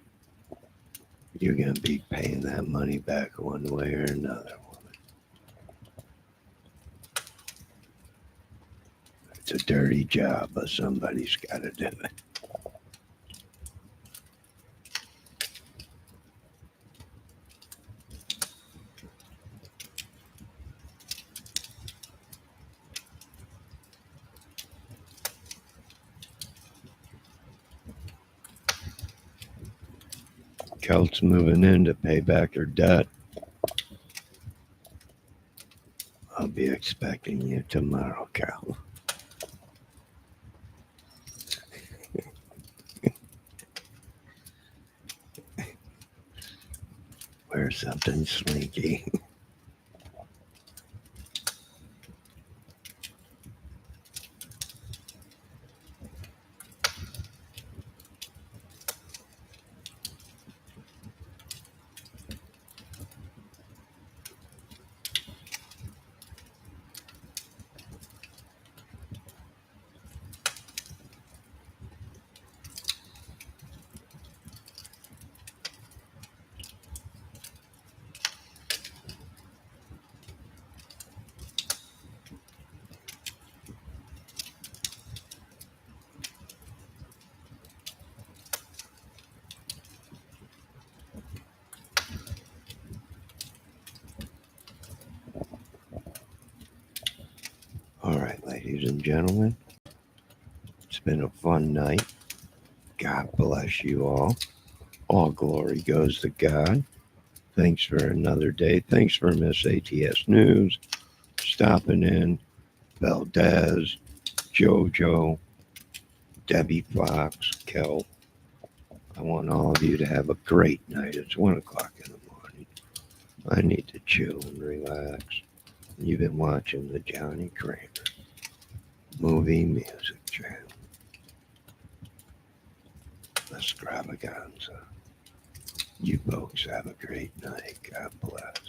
you're going to be paying that money back one way or another, woman. It's a dirty job, but somebody's got to do it. Kelt's moving in to pay back her debt. I'll be expecting you tomorrow, Kel. Wear something slinky. All right, ladies and gentlemen, it's been a fun night. God bless you all. All glory goes to God. Thanks for another day. Thanks for Miss ATS News stopping in. Valdez, Jojo, Debbie Fox, Kel. I want all of you to have a great night. It's 1 o'clock in the morning. I need to chill and relax. You've been watching the Johnny Kramer Movie Music Channel. Extravaganza. You folks have a great night. God bless.